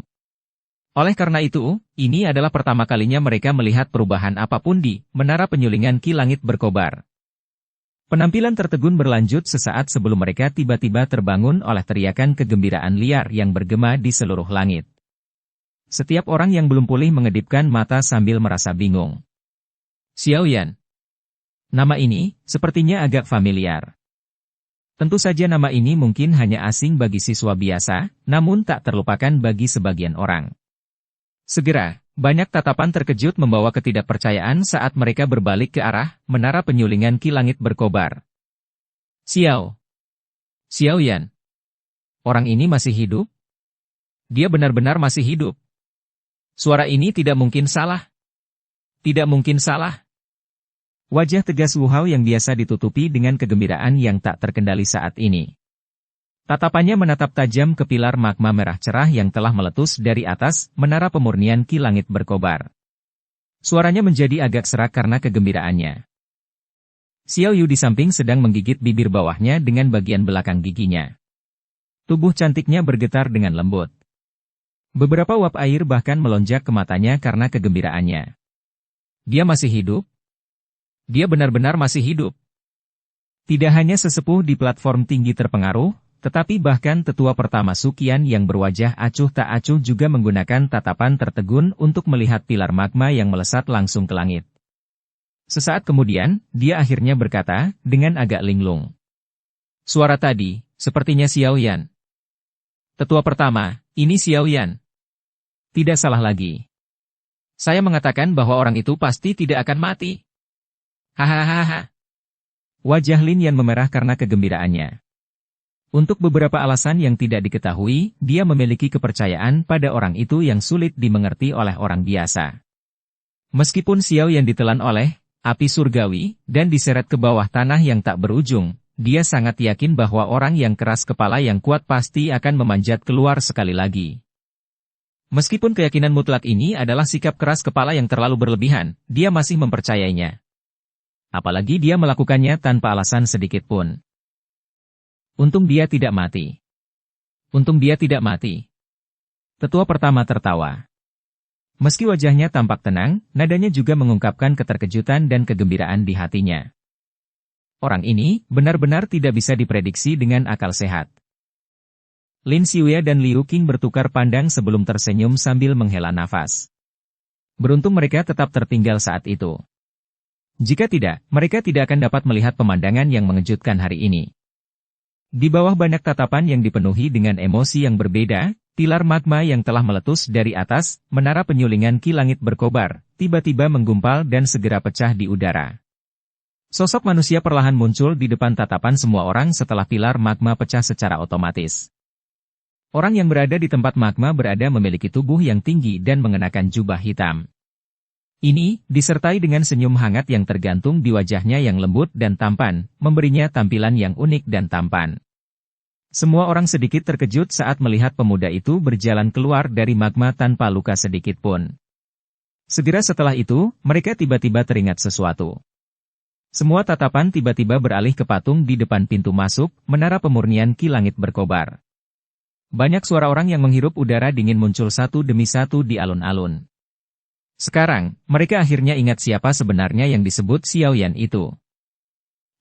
Oleh karena itu, ini adalah pertama kalinya mereka melihat perubahan apapun di menara penyulingan Ki Langit berkobar. Penampilan tertegun berlanjut sesaat sebelum mereka tiba-tiba terbangun oleh teriakan kegembiraan liar yang bergema di seluruh langit. Setiap orang yang belum pulih mengedipkan mata sambil merasa bingung. Xiao Yan. Nama ini, sepertinya agak familiar. Tentu saja nama ini mungkin hanya asing bagi siswa biasa, namun tak terlupakan bagi sebagian orang. Segera, Banyak tatapan terkejut membawa ketidakpercayaan saat mereka berbalik ke arah menara penyulingan Ki Langit berkobar. Xiao! Xiao Yan! Orang ini masih hidup? Dia benar-benar masih hidup. Suara ini tidak mungkin salah. Tidak mungkin salah. Wajah tegas Wu Hao yang biasa ditutupi dengan kegembiraan yang tak terkendali saat ini. Tatapannya menatap tajam ke pilar magma merah cerah yang telah meletus dari atas menara pemurnian Ki Langit berkobar. Suaranya menjadi agak serak karena kegembiraannya. Xiao Yu di samping sedang menggigit bibir bawahnya dengan bagian belakang giginya. Tubuh cantiknya bergetar dengan lembut. Beberapa uap air bahkan melonjak ke matanya karena kegembiraannya. Dia masih hidup? Dia benar-benar masih hidup. Tidak hanya sesepuh di platform tinggi terpengaruh, tetapi bahkan tetua pertama Sukian yang berwajah acuh tak acuh juga menggunakan tatapan tertegun untuk melihat pilar magma yang melesat langsung ke langit. Sesaat kemudian, dia akhirnya berkata, dengan agak linglung. Suara tadi, sepertinya Xiao Yan. Tetua pertama, ini Xiao Yan. Tidak salah lagi. Saya mengatakan bahwa orang itu pasti tidak akan mati. Hahaha. Wajah Lin Yan memerah karena kegembiraannya. Untuk beberapa alasan yang tidak diketahui, dia memiliki kepercayaan pada orang itu yang sulit dimengerti oleh orang biasa. Meskipun Xiao Yan ditelan oleh api surgawi dan diseret ke bawah tanah yang tak berujung, dia sangat yakin bahwa orang yang keras kepala yang kuat pasti akan memanjat keluar sekali lagi. Meskipun keyakinan mutlak ini adalah sikap keras kepala yang terlalu berlebihan, dia masih mempercayainya. Apalagi dia melakukannya tanpa alasan sedikit pun. Untung dia tidak mati. Untung dia tidak mati. Tetua pertama tertawa. Meski wajahnya tampak tenang, nadanya juga mengungkapkan keterkejutan dan kegembiraan di hatinya. Orang ini benar-benar tidak bisa diprediksi dengan akal sehat. Lin Xiuya dan Liu Qing bertukar pandang sebelum tersenyum sambil menghela nafas. Beruntung mereka tetap tertinggal saat itu. Jika tidak, mereka tidak akan dapat melihat pemandangan yang mengejutkan hari ini. Di bawah banyak tatapan yang dipenuhi dengan emosi yang berbeda, pilar magma yang telah meletus dari atas, menara penyulingan Ki Langit berkobar, tiba-tiba menggumpal dan segera pecah di udara. Sosok manusia perlahan muncul di depan tatapan semua orang setelah pilar magma pecah secara otomatis. Orang yang berada di tempat magma berada memiliki tubuh yang tinggi dan mengenakan jubah hitam. Ini, disertai dengan senyum hangat yang tergantung di wajahnya yang lembut dan tampan, memberinya tampilan yang unik dan tampan. Semua orang sedikit terkejut saat melihat pemuda itu berjalan keluar dari magma tanpa luka sedikit pun. Segera setelah itu, mereka tiba-tiba teringat sesuatu. Semua tatapan tiba-tiba beralih ke patung di depan pintu masuk, menara pemurnian Ki Langit berkobar. Banyak suara orang yang menghirup udara dingin muncul satu demi satu di alun-alun. Sekarang, mereka akhirnya ingat siapa sebenarnya yang disebut Xiao Yan itu.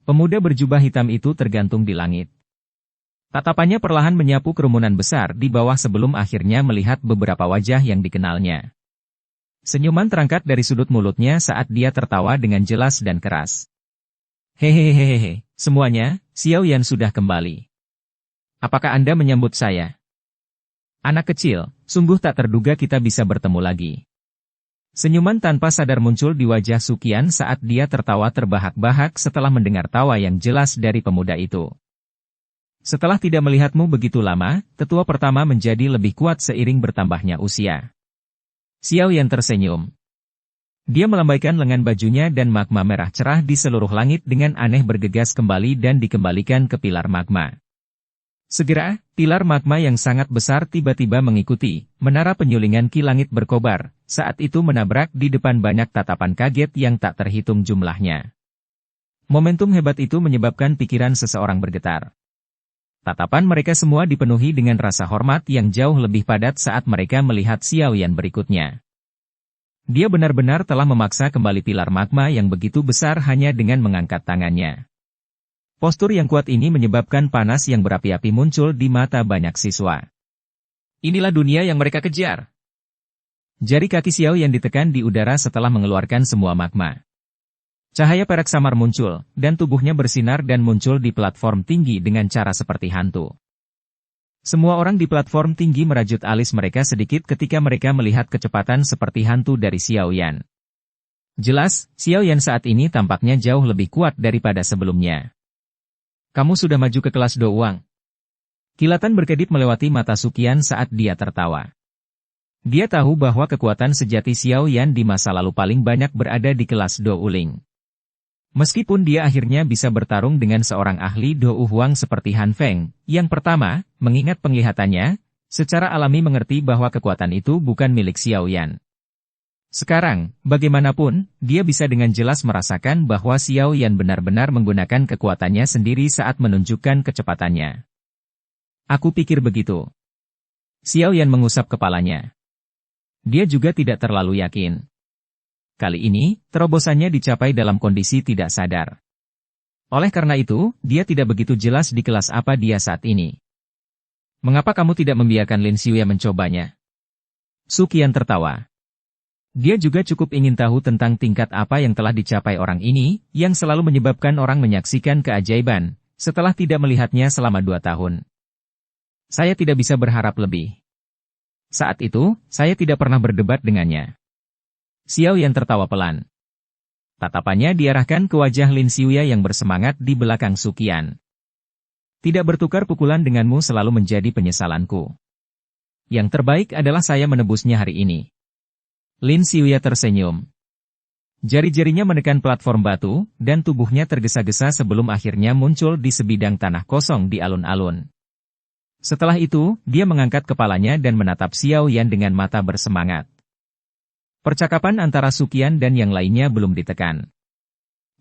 Pemuda berjubah hitam itu tergantung di langit. Tatapannya perlahan menyapu kerumunan besar di bawah sebelum akhirnya melihat beberapa wajah yang dikenalnya. Senyuman terangkat dari sudut mulutnya saat dia tertawa dengan jelas dan keras. Hehehehe, semuanya, Xiao Yan sudah kembali. Apakah Anda menyambut saya? Anak kecil, sungguh tak terduga kita bisa bertemu lagi. Senyuman tanpa sadar muncul di wajah Sukian saat dia tertawa terbahak-bahak setelah mendengar tawa yang jelas dari pemuda itu. Setelah tidak melihatmu begitu lama, tetua pertama menjadi lebih kuat seiring bertambahnya usia. Xiao Yan tersenyum. Dia melambaikan lengan bajunya dan magma merah cerah di seluruh langit dengan aneh bergegas kembali dan dikembalikan ke pilar magma. Segera, pilar magma yang sangat besar tiba-tiba mengikuti, menara penyulingan Ki Langit berkobar, saat itu menabrak di depan banyak tatapan kaget yang tak terhitung jumlahnya. Momentum hebat itu menyebabkan pikiran seseorang bergetar. Tatapan mereka semua dipenuhi dengan rasa hormat yang jauh lebih padat saat mereka melihat Xiao Yan berikutnya. Dia benar-benar telah memaksa kembali pilar magma yang begitu besar hanya dengan mengangkat tangannya. Postur yang kuat ini menyebabkan panas yang berapi-api muncul di mata banyak siswa. Inilah dunia yang mereka kejar. Jari kaki Xiao yang ditekan di udara setelah mengeluarkan semua magma. Cahaya perak samar muncul, dan tubuhnya bersinar dan muncul di platform tinggi dengan cara seperti hantu. Semua orang di platform tinggi merajut alis mereka sedikit ketika mereka melihat kecepatan seperti hantu dari Xiao Yan. Jelas, Xiao Yan saat ini tampaknya jauh lebih kuat daripada sebelumnya. Kamu sudah maju ke kelas Do Wang. Kilatan berkedip melewati mata Suqian saat dia tertawa. Dia tahu bahwa kekuatan sejati Xiao Yan di masa lalu paling banyak berada di kelas Do Uling. Meskipun dia akhirnya bisa bertarung dengan seorang ahli Do Huang seperti Han Feng, yang pertama, mengingat penglihatannya, secara alami mengerti bahwa kekuatan itu bukan milik Xiao Yan. Sekarang, bagaimanapun, dia bisa dengan jelas merasakan bahwa Xiao Yan benar-benar menggunakan kekuatannya sendiri saat menunjukkan kecepatannya. Aku pikir begitu. Xiao Yan mengusap kepalanya. Dia juga tidak terlalu yakin. Kali ini, terobosannya dicapai dalam kondisi tidak sadar. Oleh karena itu, dia tidak begitu jelas di kelas apa dia saat ini. Mengapa kamu tidak membiarkan Lin Xiuya mencobanya? Suqian tertawa. Dia juga cukup ingin tahu tentang tingkat apa yang telah dicapai orang ini, yang selalu menyebabkan orang menyaksikan keajaiban, setelah tidak melihatnya selama 2 tahun. Saya tidak bisa berharap lebih. Saat itu, saya tidak pernah berdebat dengannya. Xiao Yan tertawa pelan. Tatapannya diarahkan ke wajah Lin Xiuya yang bersemangat di belakang Suqian. Tidak bertukar pukulan denganmu selalu menjadi penyesalanku. Yang terbaik adalah saya menebusnya hari ini. Lin Xiuya tersenyum. Jari-jarinya menekan platform batu, dan tubuhnya tergesa-gesa sebelum akhirnya muncul di sebidang tanah kosong di alun-alun. Setelah itu, dia mengangkat kepalanya dan menatap Xiao Yan dengan mata bersemangat. Percakapan antara Suqian dan yang lainnya belum ditekan.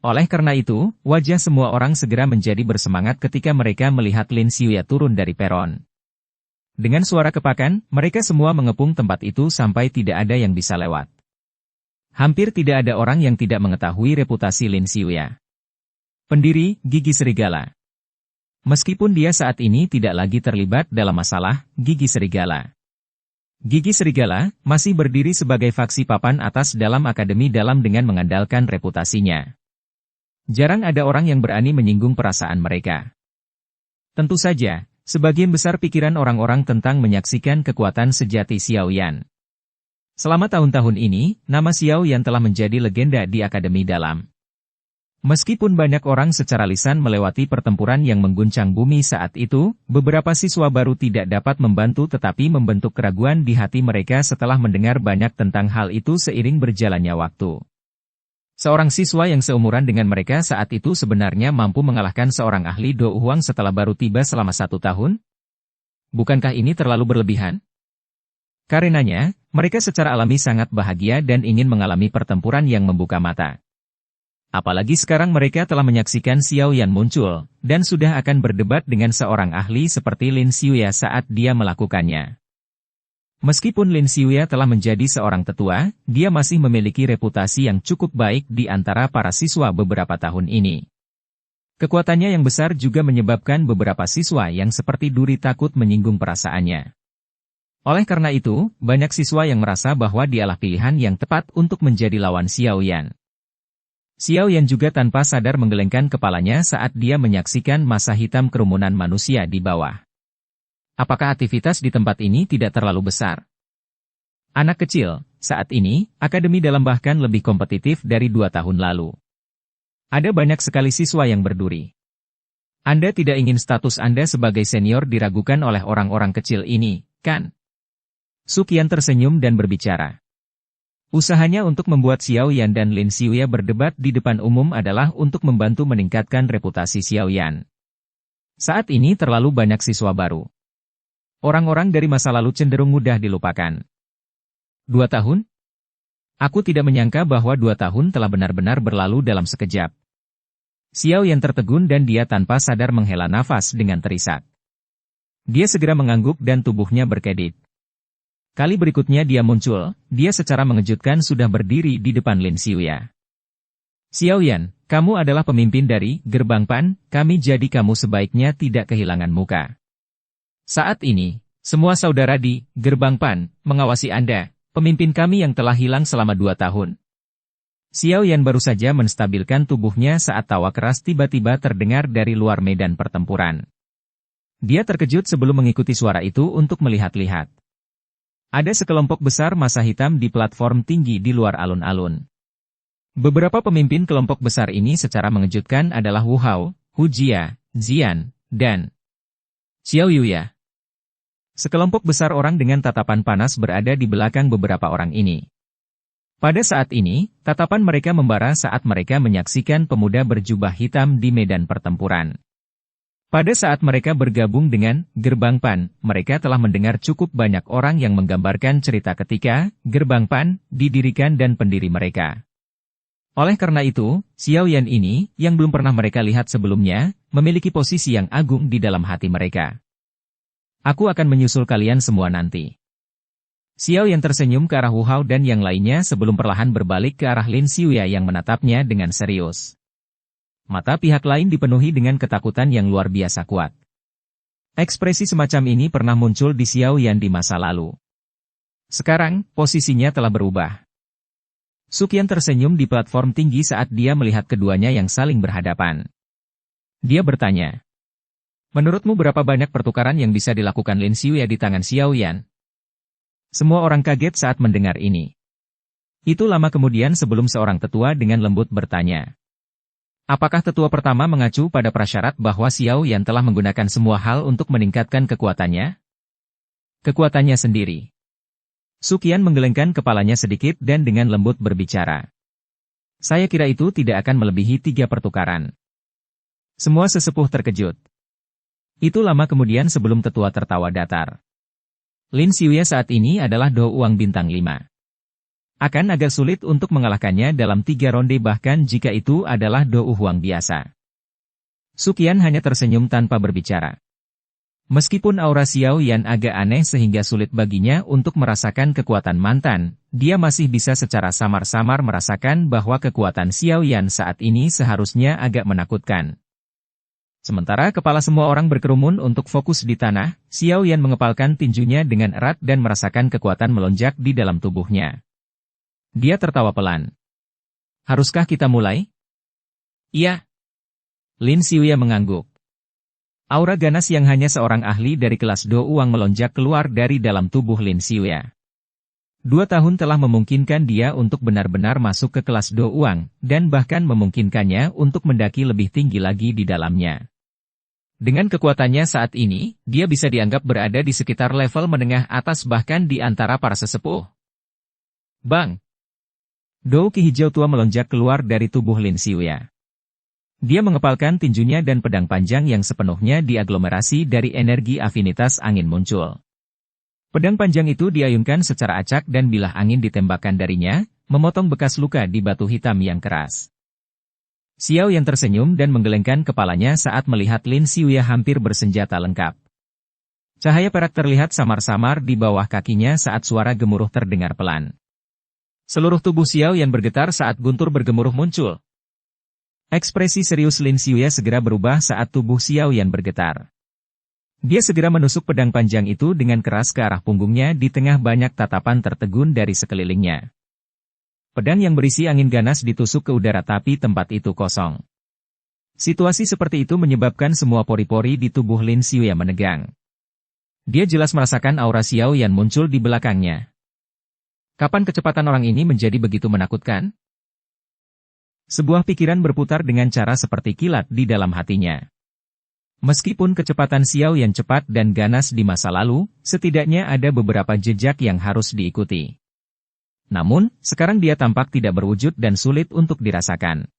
Oleh karena itu, wajah semua orang segera menjadi bersemangat ketika mereka melihat Lin Xiuya turun dari peron. Dengan suara kepakan, mereka semua mengepung tempat itu sampai tidak ada yang bisa lewat. Hampir tidak ada orang yang tidak mengetahui reputasi Lin Xiuya. Pendiri, Gigi Serigala. Meskipun dia saat ini tidak lagi terlibat dalam masalah, Gigi Serigala. Gigi Serigala masih berdiri sebagai faksi papan atas dalam akademi dalam dengan mengandalkan reputasinya. Jarang ada orang yang berani menyinggung perasaan mereka. Tentu saja, sebagian besar pikiran orang-orang tentang menyaksikan kekuatan sejati Xiao Yan. Selama tahun-tahun ini, nama Xiao Yan telah menjadi legenda di akademi dalam. Meskipun banyak orang secara lisan melewati pertempuran yang mengguncang bumi saat itu, beberapa siswa baru tidak dapat membantu tetapi membentuk keraguan di hati mereka setelah mendengar banyak tentang hal itu seiring berjalannya waktu. Seorang siswa yang seumuran dengan mereka saat itu sebenarnya mampu mengalahkan seorang ahli Do Huang setelah baru tiba selama 1 tahun? Bukankah ini terlalu berlebihan? Karenanya, mereka secara alami sangat bahagia dan ingin mengalami pertempuran yang membuka mata. Apalagi sekarang mereka telah menyaksikan Xiao Yan muncul, dan sudah akan berdebat dengan seorang ahli seperti Lin Xiuya saat dia melakukannya. Meskipun Lin Xiuya telah menjadi seorang tetua, dia masih memiliki reputasi yang cukup baik di antara para siswa beberapa tahun ini. Kekuatannya yang besar juga menyebabkan beberapa siswa yang seperti duri takut menyinggung perasaannya. Oleh karena itu, banyak siswa yang merasa bahwa dialah pilihan yang tepat untuk menjadi lawan Xiao Yan. Xiao Yan juga tanpa sadar menggelengkan kepalanya saat dia menyaksikan masa hitam kerumunan manusia di bawah. Apakah aktivitas di tempat ini tidak terlalu besar? Anak kecil, saat ini, akademi dalam bahkan lebih kompetitif dari 2 tahun lalu. Ada banyak sekali siswa yang berduri. Anda tidak ingin status Anda sebagai senior diragukan oleh orang-orang kecil ini, kan? Suqian tersenyum dan berbicara. Usahanya untuk membuat Xiao Yan dan Lin Xiuya berdebat di depan umum adalah untuk membantu meningkatkan reputasi Xiao Yan. Saat ini terlalu banyak siswa baru. Orang-orang dari masa lalu cenderung mudah dilupakan. 2 tahun? Aku tidak menyangka bahwa 2 tahun telah benar-benar berlalu dalam sekejap. Xiao Yan tertegun dan dia tanpa sadar menghela nafas dengan terisak. Dia segera mengangguk dan tubuhnya berkedip. Kali berikutnya dia muncul, dia secara mengejutkan sudah berdiri di depan Lin Xiuya. Xiao Yan, kamu adalah pemimpin dari Gerbang Pan, kami jadi kamu sebaiknya tidak kehilangan muka. Saat ini, semua saudara di Gerbang Pan mengawasi Anda, pemimpin kami yang telah hilang selama 2 tahun. Xiao Yan baru saja menstabilkan tubuhnya saat tawa keras tiba-tiba terdengar dari luar medan pertempuran. Dia terkejut sebelum mengikuti suara itu untuk melihat-lihat. Ada sekelompok besar massa hitam di platform tinggi di luar alun-alun. Beberapa pemimpin kelompok besar ini secara mengejutkan adalah Wu Hao, Hu Jia, Zian, dan Xiao Yuya. Sekelompok besar orang dengan tatapan panas berada di belakang beberapa orang ini. Pada saat ini, tatapan mereka membara saat mereka menyaksikan pemuda berjubah hitam di medan pertempuran. Pada saat mereka bergabung dengan Gerbang Pan, mereka telah mendengar cukup banyak orang yang menggambarkan cerita ketika Gerbang Pan didirikan dan pendiri mereka. Oleh karena itu, Xiao Yan ini, yang belum pernah mereka lihat sebelumnya, memiliki posisi yang agung di dalam hati mereka. Aku akan menyusul kalian semua nanti. Xiao Yan tersenyum ke arah Wu Hao dan yang lainnya sebelum perlahan berbalik ke arah Lin Xiuya yang menatapnya dengan serius. Mata pihak lain dipenuhi dengan ketakutan yang luar biasa kuat. Ekspresi semacam ini pernah muncul di Xiao Yan di masa lalu. Sekarang, posisinya telah berubah. Suqian tersenyum di platform tinggi saat dia melihat keduanya yang saling berhadapan. Dia bertanya, "Menurutmu berapa banyak pertukaran yang bisa dilakukan Lin Xiuya di tangan Xiao Yan?" Semua orang kaget saat mendengar ini. Itu lama kemudian sebelum seorang tetua dengan lembut bertanya. Apakah tetua pertama mengacu pada prasyarat bahwa Xiao Yan telah menggunakan semua hal untuk meningkatkan kekuatannya? Kekuatannya sendiri. Suqian menggelengkan kepalanya sedikit dan dengan lembut berbicara. Saya kira itu tidak akan melebihi 3 pertukaran. Semua sesepuh terkejut. Itu lama kemudian sebelum tetua tertawa datar. Lin Xiuya saat ini adalah Do Uang bintang 5. Akan agak sulit untuk mengalahkannya dalam 3 ronde bahkan jika itu adalah Do Huang biasa. Suqian hanya tersenyum tanpa berbicara. Meskipun aura Xiao Yan agak aneh sehingga sulit baginya untuk merasakan kekuatan mantan, dia masih bisa secara samar-samar merasakan bahwa kekuatan Xiao Yan saat ini seharusnya agak menakutkan. Sementara kepala semua orang berkerumun untuk fokus di tanah, Xiao Yan mengepalkan tinjunya dengan erat dan merasakan kekuatan melonjak di dalam tubuhnya. Dia tertawa pelan. Haruskah kita mulai? Iya. Lin Xiuya mengangguk. Aura ganas yang hanya seorang ahli dari kelas Do Uang melonjak keluar dari dalam tubuh Lin Xiuya. 2 tahun telah memungkinkan dia untuk benar-benar masuk ke kelas Do Uang, dan bahkan memungkinkannya untuk mendaki lebih tinggi lagi di dalamnya. Dengan kekuatannya saat ini, dia bisa dianggap berada di sekitar level menengah atas bahkan di antara para sesepuh. Bang! Do Ki hijau tua melonjak keluar dari tubuh Lin Xiuya. Dia mengepalkan tinjunya dan pedang panjang yang sepenuhnya diaglomerasi dari energi afinitas angin muncul. Pedang panjang itu diayunkan secara acak dan bilah angin ditembakkan darinya, memotong bekas luka di batu hitam yang keras. Xiao yang tersenyum dan menggelengkan kepalanya saat melihat Lin Xiuya hampir bersenjata lengkap. Cahaya perak terlihat samar-samar di bawah kakinya saat suara gemuruh terdengar pelan. Seluruh tubuh Xiao yang bergetar saat guntur bergemuruh muncul. Ekspresi serius Lin Xiuya segera berubah saat tubuh Xiao Yan bergetar. Dia segera menusuk pedang panjang itu dengan keras ke arah punggungnya di tengah banyak tatapan tertegun dari sekelilingnya. Pedang yang berisi angin ganas ditusuk ke udara tapi tempat itu kosong. Situasi seperti itu menyebabkan semua pori-pori di tubuh Lin Xiuya menegang. Dia jelas merasakan aura Xiao Yan muncul di belakangnya. Kapan kecepatan orang ini menjadi begitu menakutkan? Sebuah pikiran berputar dengan cara seperti kilat di dalam hatinya. Meskipun kecepatan Xiao Yan cepat dan ganas di masa lalu, setidaknya ada beberapa jejak yang harus diikuti. Namun, sekarang dia tampak tidak berwujud dan sulit untuk dirasakan.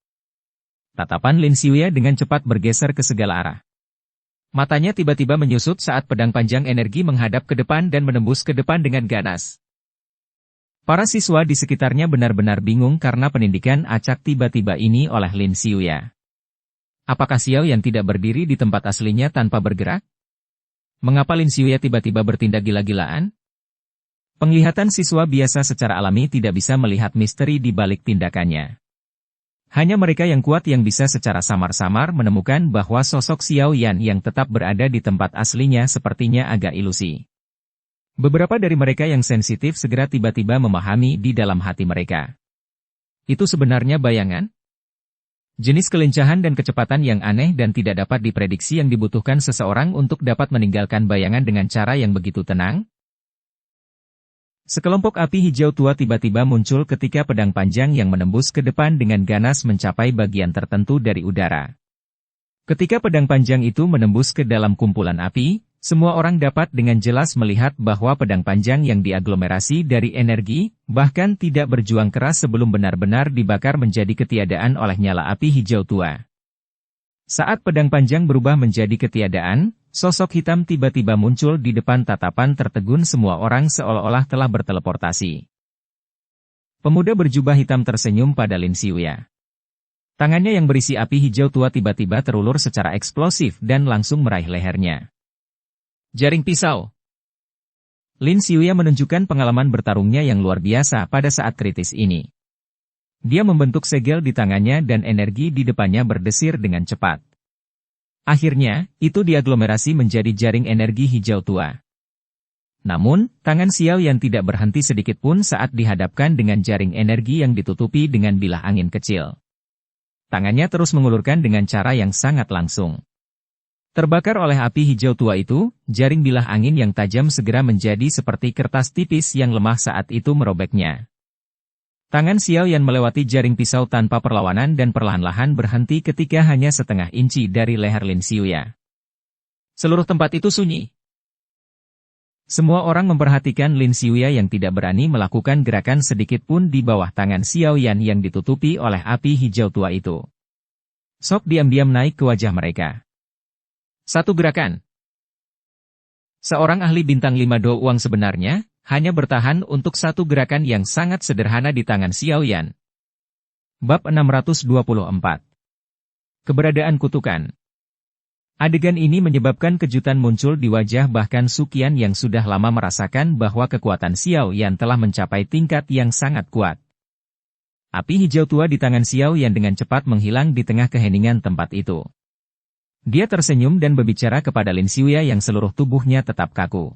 Tatapan Lin Xiuya dengan cepat bergeser ke segala arah. Matanya tiba-tiba menyusut saat pedang panjang energi menghadap ke depan dan menembus ke depan dengan ganas. Para siswa di sekitarnya benar-benar bingung karena penindikan acak tiba-tiba ini oleh Lin Xiuya. Apakah Xiao yang tidak berdiri di tempat aslinya tanpa bergerak? Mengapa Lin Xiuya tiba-tiba bertindak gila-gilaan? Penglihatan siswa biasa secara alami tidak bisa melihat misteri di balik tindakannya. Hanya mereka yang kuat yang bisa secara samar-samar menemukan bahwa sosok Xiao Yan yang tetap berada di tempat aslinya sepertinya agak ilusi. Beberapa dari mereka yang sensitif segera tiba-tiba memahami di dalam hati mereka. Itu sebenarnya bayangan? Jenis kelincahan dan kecepatan yang aneh dan tidak dapat diprediksi yang dibutuhkan seseorang untuk dapat meninggalkan bayangan dengan cara yang begitu tenang. Sekelompok api hijau tua tiba-tiba muncul ketika pedang panjang yang menembus ke depan dengan ganas mencapai bagian tertentu dari udara. Ketika pedang panjang itu menembus ke dalam kumpulan api, semua orang dapat dengan jelas melihat bahwa pedang panjang yang diaglomerasi dari energi, bahkan tidak berjuang keras sebelum benar-benar dibakar menjadi ketiadaan oleh nyala api hijau tua. Saat pedang panjang berubah menjadi ketiadaan, sosok hitam tiba-tiba muncul di depan tatapan tertegun semua orang seolah-olah telah berteleportasi. Pemuda berjubah hitam tersenyum pada Lin Xiuya. Tangannya yang berisi api hijau tua tiba-tiba terulur secara eksplosif dan langsung meraih lehernya. Jaring pisau. Lin Xiuya menunjukkan pengalaman bertarungnya yang luar biasa pada saat kritis ini. Dia membentuk segel di tangannya dan energi di depannya berdesir dengan cepat. Akhirnya, itu diaglomerasi menjadi jaring energi hijau tua. Namun, tangan Xiao Yan tidak berhenti sedikit pun saat dihadapkan dengan jaring energi yang ditutupi dengan bilah angin kecil. Tangannya terus mengulurkan dengan cara yang sangat langsung. Terbakar oleh api hijau tua itu, jaring bilah angin yang tajam segera menjadi seperti kertas tipis yang lemah saat itu merobeknya. Tangan Xiao Yan melewati jaring pisau tanpa perlawanan dan perlahan-lahan berhenti ketika hanya setengah inci dari leher Lin Xiuya. Seluruh tempat itu sunyi. Semua orang memperhatikan Lin Xiuya yang tidak berani melakukan gerakan sedikit pun di bawah tangan Xiao Yan yang ditutupi oleh api hijau tua itu. Sok diam-diam naik ke wajah mereka. Satu gerakan. Seorang ahli bintang 5 Do Uang sebenarnya hanya bertahan untuk satu gerakan yang sangat sederhana di tangan Xiao Yan. Bab 624. Keberadaan kutukan. Adegan ini menyebabkan kejutan muncul di wajah bahkan Suqian yang sudah lama merasakan bahwa kekuatan Xiao Yan telah mencapai tingkat yang sangat kuat. Api hijau tua di tangan Xiao Yan dengan cepat menghilang di tengah keheningan tempat itu. Dia tersenyum dan berbicara kepada Lin Xiuya yang seluruh tubuhnya tetap kaku.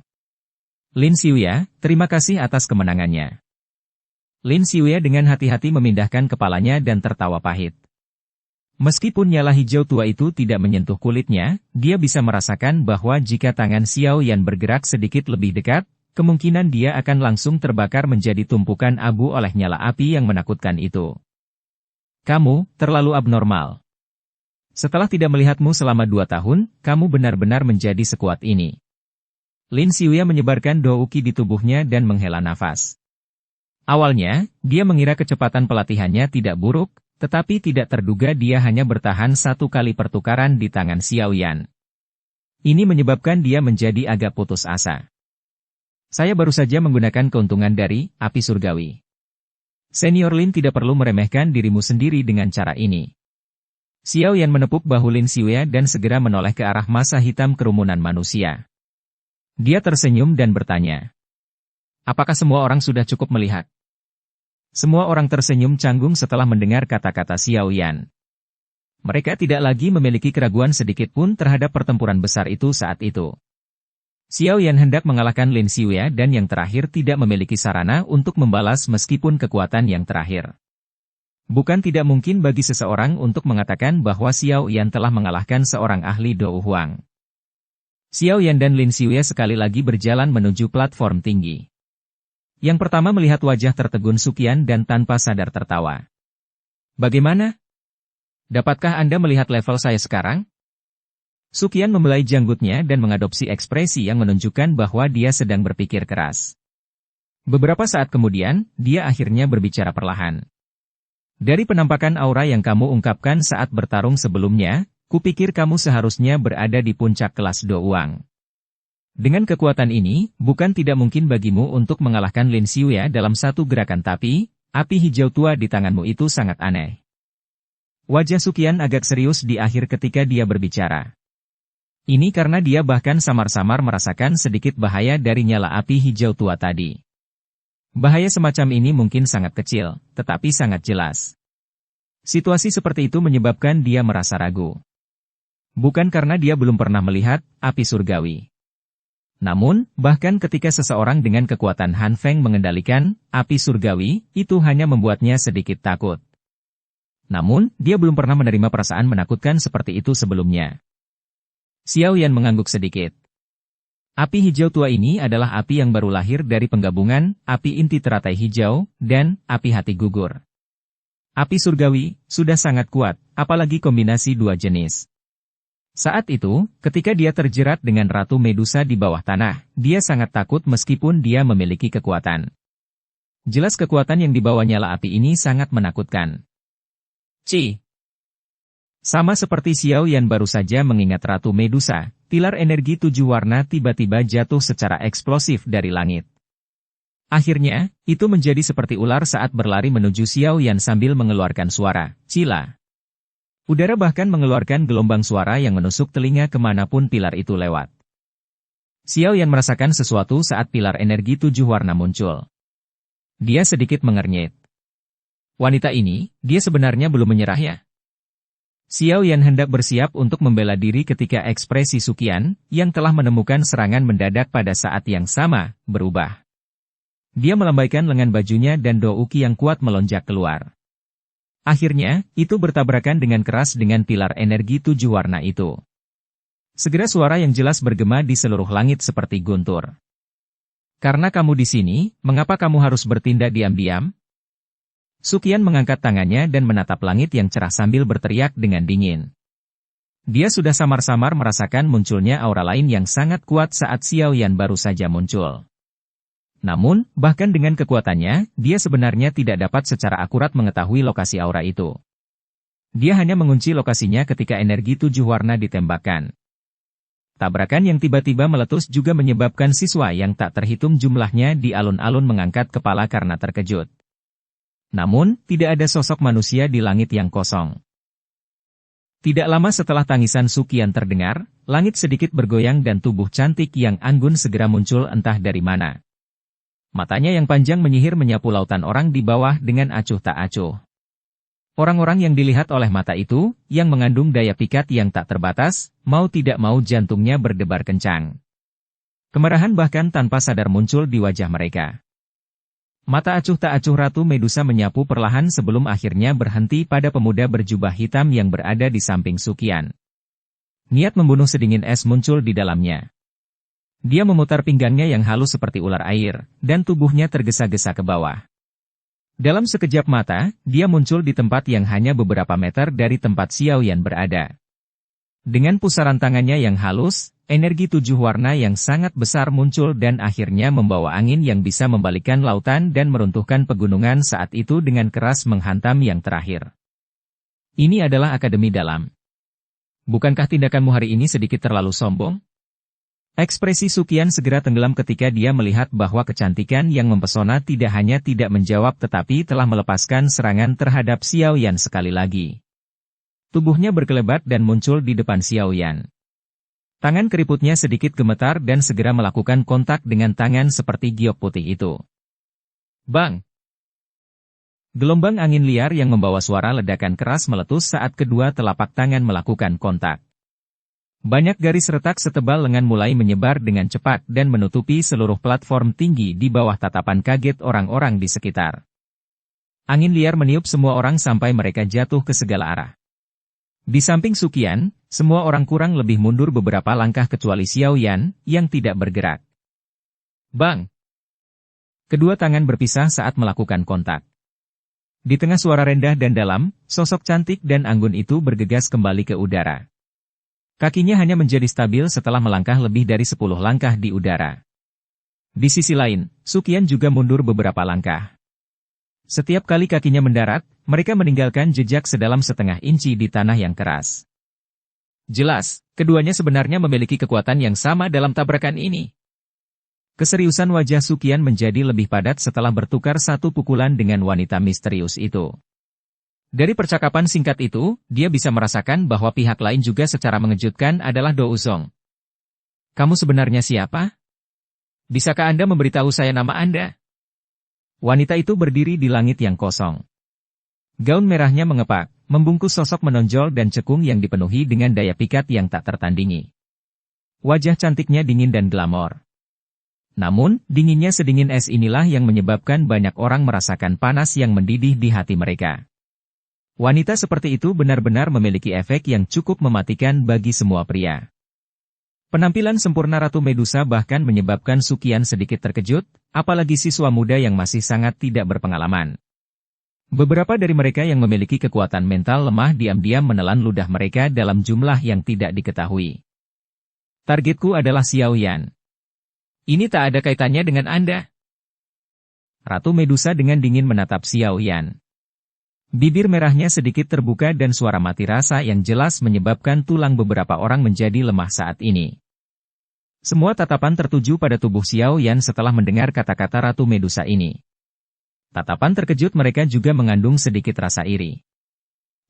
Lin Xiuya, terima kasih atas kemenangannya. Lin Xiuya dengan hati-hati memindahkan kepalanya dan tertawa pahit. Meskipun nyala hijau tua itu tidak menyentuh kulitnya, dia bisa merasakan bahwa jika tangan Xiao Yan bergerak sedikit lebih dekat, kemungkinan dia akan langsung terbakar menjadi tumpukan abu oleh nyala api yang menakutkan itu. Kamu terlalu abnormal. Setelah tidak melihatmu selama 2 tahun, kamu benar-benar menjadi sekuat ini. Lin Xiuya menyebarkan douki di tubuhnya dan menghela nafas. Awalnya, dia mengira kecepatan pelatihannya tidak buruk, tetapi tidak terduga dia hanya bertahan 1 kali pertukaran di tangan Xiao Yan. Ini menyebabkan dia menjadi agak putus asa. Saya baru saja menggunakan keuntungan dari api surgawi. Senior Lin tidak perlu meremehkan dirimu sendiri dengan cara ini. Xiao Yan menepuk bahu Lin Xiuya dan segera menoleh ke arah massa hitam kerumunan manusia. Dia tersenyum dan bertanya. Apakah semua orang sudah cukup melihat? Semua orang tersenyum canggung setelah mendengar kata-kata Xiao Yan. Mereka tidak lagi memiliki keraguan sedikit pun terhadap pertempuran besar itu saat itu. Xiao Yan hendak mengalahkan Lin Xiuya dan yang terakhir tidak memiliki sarana untuk membalas meskipun kekuatan yang terakhir. Bukan tidak mungkin bagi seseorang untuk mengatakan bahwa Xiao Yan telah mengalahkan seorang ahli Dou Huang. Xiao Yan dan Lin Xiuya sekali lagi berjalan menuju platform tinggi. Yang pertama melihat wajah tertegun Suqian dan tanpa sadar tertawa. Bagaimana? Dapatkah Anda melihat level saya sekarang? Suqian membelai janggutnya dan mengadopsi ekspresi yang menunjukkan bahwa dia sedang berpikir keras. Beberapa saat kemudian, dia akhirnya berbicara perlahan. Dari penampakan aura yang kamu ungkapkan saat bertarung sebelumnya, kupikir kamu seharusnya berada di puncak kelas Do Uang. Dengan kekuatan ini, bukan tidak mungkin bagimu untuk mengalahkan Lin Xiuya dalam satu gerakan tapi, api hijau tua di tanganmu itu sangat aneh. Wajah Suqian agak serius di akhir ketika dia berbicara. Ini karena dia bahkan samar-samar merasakan sedikit bahaya dari nyala api hijau tua tadi. Bahaya semacam ini mungkin sangat kecil, tetapi sangat jelas. Situasi seperti itu menyebabkan dia merasa ragu. Bukan karena dia belum pernah melihat api surgawi. Namun, bahkan ketika seseorang dengan kekuatan Han Feng mengendalikan api surgawi, itu hanya membuatnya sedikit takut. Namun, dia belum pernah menerima perasaan menakutkan seperti itu sebelumnya. Xiao Yan mengangguk sedikit. Api hijau tua ini adalah api yang baru lahir dari penggabungan api inti teratai hijau dan api hati gugur. Api surgawi sudah sangat kuat, apalagi kombinasi dua jenis. Saat itu, ketika dia terjerat dengan Ratu Medusa di bawah tanah, dia sangat takut meskipun dia memiliki kekuatan. Jelas kekuatan yang dibawa nyala api ini sangat menakutkan. Sama seperti Xiao Yan baru saja mengingat Ratu Medusa, pilar energi 7 warna tiba-tiba jatuh secara eksplosif dari langit. Akhirnya, itu menjadi seperti ular saat berlari menuju Xiao Yan sambil mengeluarkan suara, cila. Udara bahkan mengeluarkan gelombang suara yang menusuk telinga kemanapun pilar itu lewat. Xiao Yan merasakan sesuatu saat pilar energi 7 warna muncul. Dia sedikit mengernyit. Wanita ini, dia sebenarnya belum menyerah ya? Xiao Yan hendak bersiap untuk membela diri ketika ekspresi Suqian, yang telah menemukan serangan mendadak pada saat yang sama, berubah. Dia melambaikan lengan bajunya dan Douki yang kuat melonjak keluar. Akhirnya, itu bertabrakan dengan keras dengan pilar energi 7 warna itu. Segera suara yang jelas bergema di seluruh langit seperti guntur. Karena kamu di sini, mengapa kamu harus bertindak diam-diam? Suqian mengangkat tangannya dan menatap langit yang cerah sambil berteriak dengan dingin. Dia sudah samar-samar merasakan munculnya aura lain yang sangat kuat saat Xiao Yan baru saja muncul. Namun, bahkan dengan kekuatannya, dia sebenarnya tidak dapat secara akurat mengetahui lokasi aura itu. Dia hanya mengunci lokasinya ketika energi 7 warna ditembakkan. Tabrakan yang tiba-tiba meletus juga menyebabkan siswa yang tak terhitung jumlahnya di alun-alun mengangkat kepala karena terkejut. Namun, tidak ada sosok manusia di langit yang kosong. Tidak lama setelah tangisan Suqian terdengar, langit sedikit bergoyang dan tubuh cantik yang anggun segera muncul entah dari mana. Matanya yang panjang menyihir menyapu lautan orang di bawah dengan acuh tak acuh. Orang-orang yang dilihat oleh mata itu, yang mengandung daya pikat yang tak terbatas, mau tidak mau jantungnya berdebar kencang. Kemarahan bahkan tanpa sadar muncul di wajah mereka. Mata acuh tak acuh Ratu Medusa menyapu perlahan sebelum akhirnya berhenti pada pemuda berjubah hitam yang berada di samping Suqian. Niat membunuh sedingin es muncul di dalamnya. Dia memutar pinggangnya yang halus seperti ular air, dan tubuhnya tergesa-gesa ke bawah. Dalam sekejap mata, dia muncul di tempat yang hanya beberapa meter dari tempat Xiao Yan berada. Dengan pusaran tangannya yang halus, energi 7 warna yang sangat besar muncul dan akhirnya membawa angin yang bisa membalikkan lautan dan meruntuhkan pegunungan saat itu dengan keras menghantam yang terakhir. Ini adalah Akademi Dalam. Bukankah tindakanmu hari ini sedikit terlalu sombong? Ekspresi Suqian segera tenggelam ketika dia melihat bahwa kecantikan yang mempesona tidak hanya tidak menjawab tetapi telah melepaskan serangan terhadap Xiao Yan sekali lagi. Tubuhnya berkelebat dan muncul di depan Xiao Yan. Tangan keriputnya sedikit gemetar dan segera melakukan kontak dengan tangan seperti giok putih itu. Bang! Gelombang angin liar yang membawa suara ledakan keras meletus saat kedua telapak tangan melakukan kontak. Banyak garis retak setebal lengan mulai menyebar dengan cepat dan menutupi seluruh platform tinggi di bawah tatapan kaget orang-orang di sekitar. Angin liar meniup semua orang sampai mereka jatuh ke segala arah. Di samping Suqian, semua orang kurang lebih mundur beberapa langkah kecuali Xiao Yan, yang tidak bergerak. Bang! Kedua tangan berpisah saat melakukan kontak. Di tengah suara rendah dan dalam, sosok cantik dan anggun itu bergegas kembali ke udara. Kakinya hanya menjadi stabil setelah melangkah lebih dari 10 langkah di udara. Di sisi lain, Suqian juga mundur beberapa langkah. Setiap kali kakinya mendarat, mereka meninggalkan jejak sedalam setengah inci di tanah yang keras. Jelas, keduanya sebenarnya memiliki kekuatan yang sama dalam tabrakan ini. Keseriusan wajah Suqian menjadi lebih padat setelah bertukar satu pukulan dengan wanita misterius itu. Dari percakapan singkat itu, dia bisa merasakan bahwa pihak lain juga secara mengejutkan adalah Do Uzong. Kamu sebenarnya siapa? Bisakah Anda memberitahu saya nama Anda? Wanita itu berdiri di langit yang kosong. Gaun merahnya mengepak, membungkus sosok menonjol dan cekung yang dipenuhi dengan daya pikat yang tak tertandingi. Wajah cantiknya dingin dan glamor. Namun, dinginnya sedingin es inilah yang menyebabkan banyak orang merasakan panas yang mendidih di hati mereka. Wanita seperti itu benar-benar memiliki efek yang cukup mematikan bagi semua pria. Penampilan sempurna Ratu Medusa bahkan menyebabkan Sukian sedikit terkejut, apalagi siswa muda yang masih sangat tidak berpengalaman. Beberapa dari mereka yang memiliki kekuatan mental lemah diam-diam menelan ludah mereka dalam jumlah yang tidak diketahui. Targetku adalah Xiao Yan. Ini tak ada kaitannya dengan Anda. Ratu Medusa dengan dingin menatap Xiao Yan. Bibir merahnya sedikit terbuka dan suara mati rasa yang jelas menyebabkan tulang beberapa orang menjadi lemah saat ini. Semua tatapan tertuju pada tubuh Xiao Yan setelah mendengar kata-kata Ratu Medusa ini. Tatapan terkejut mereka juga mengandung sedikit rasa iri.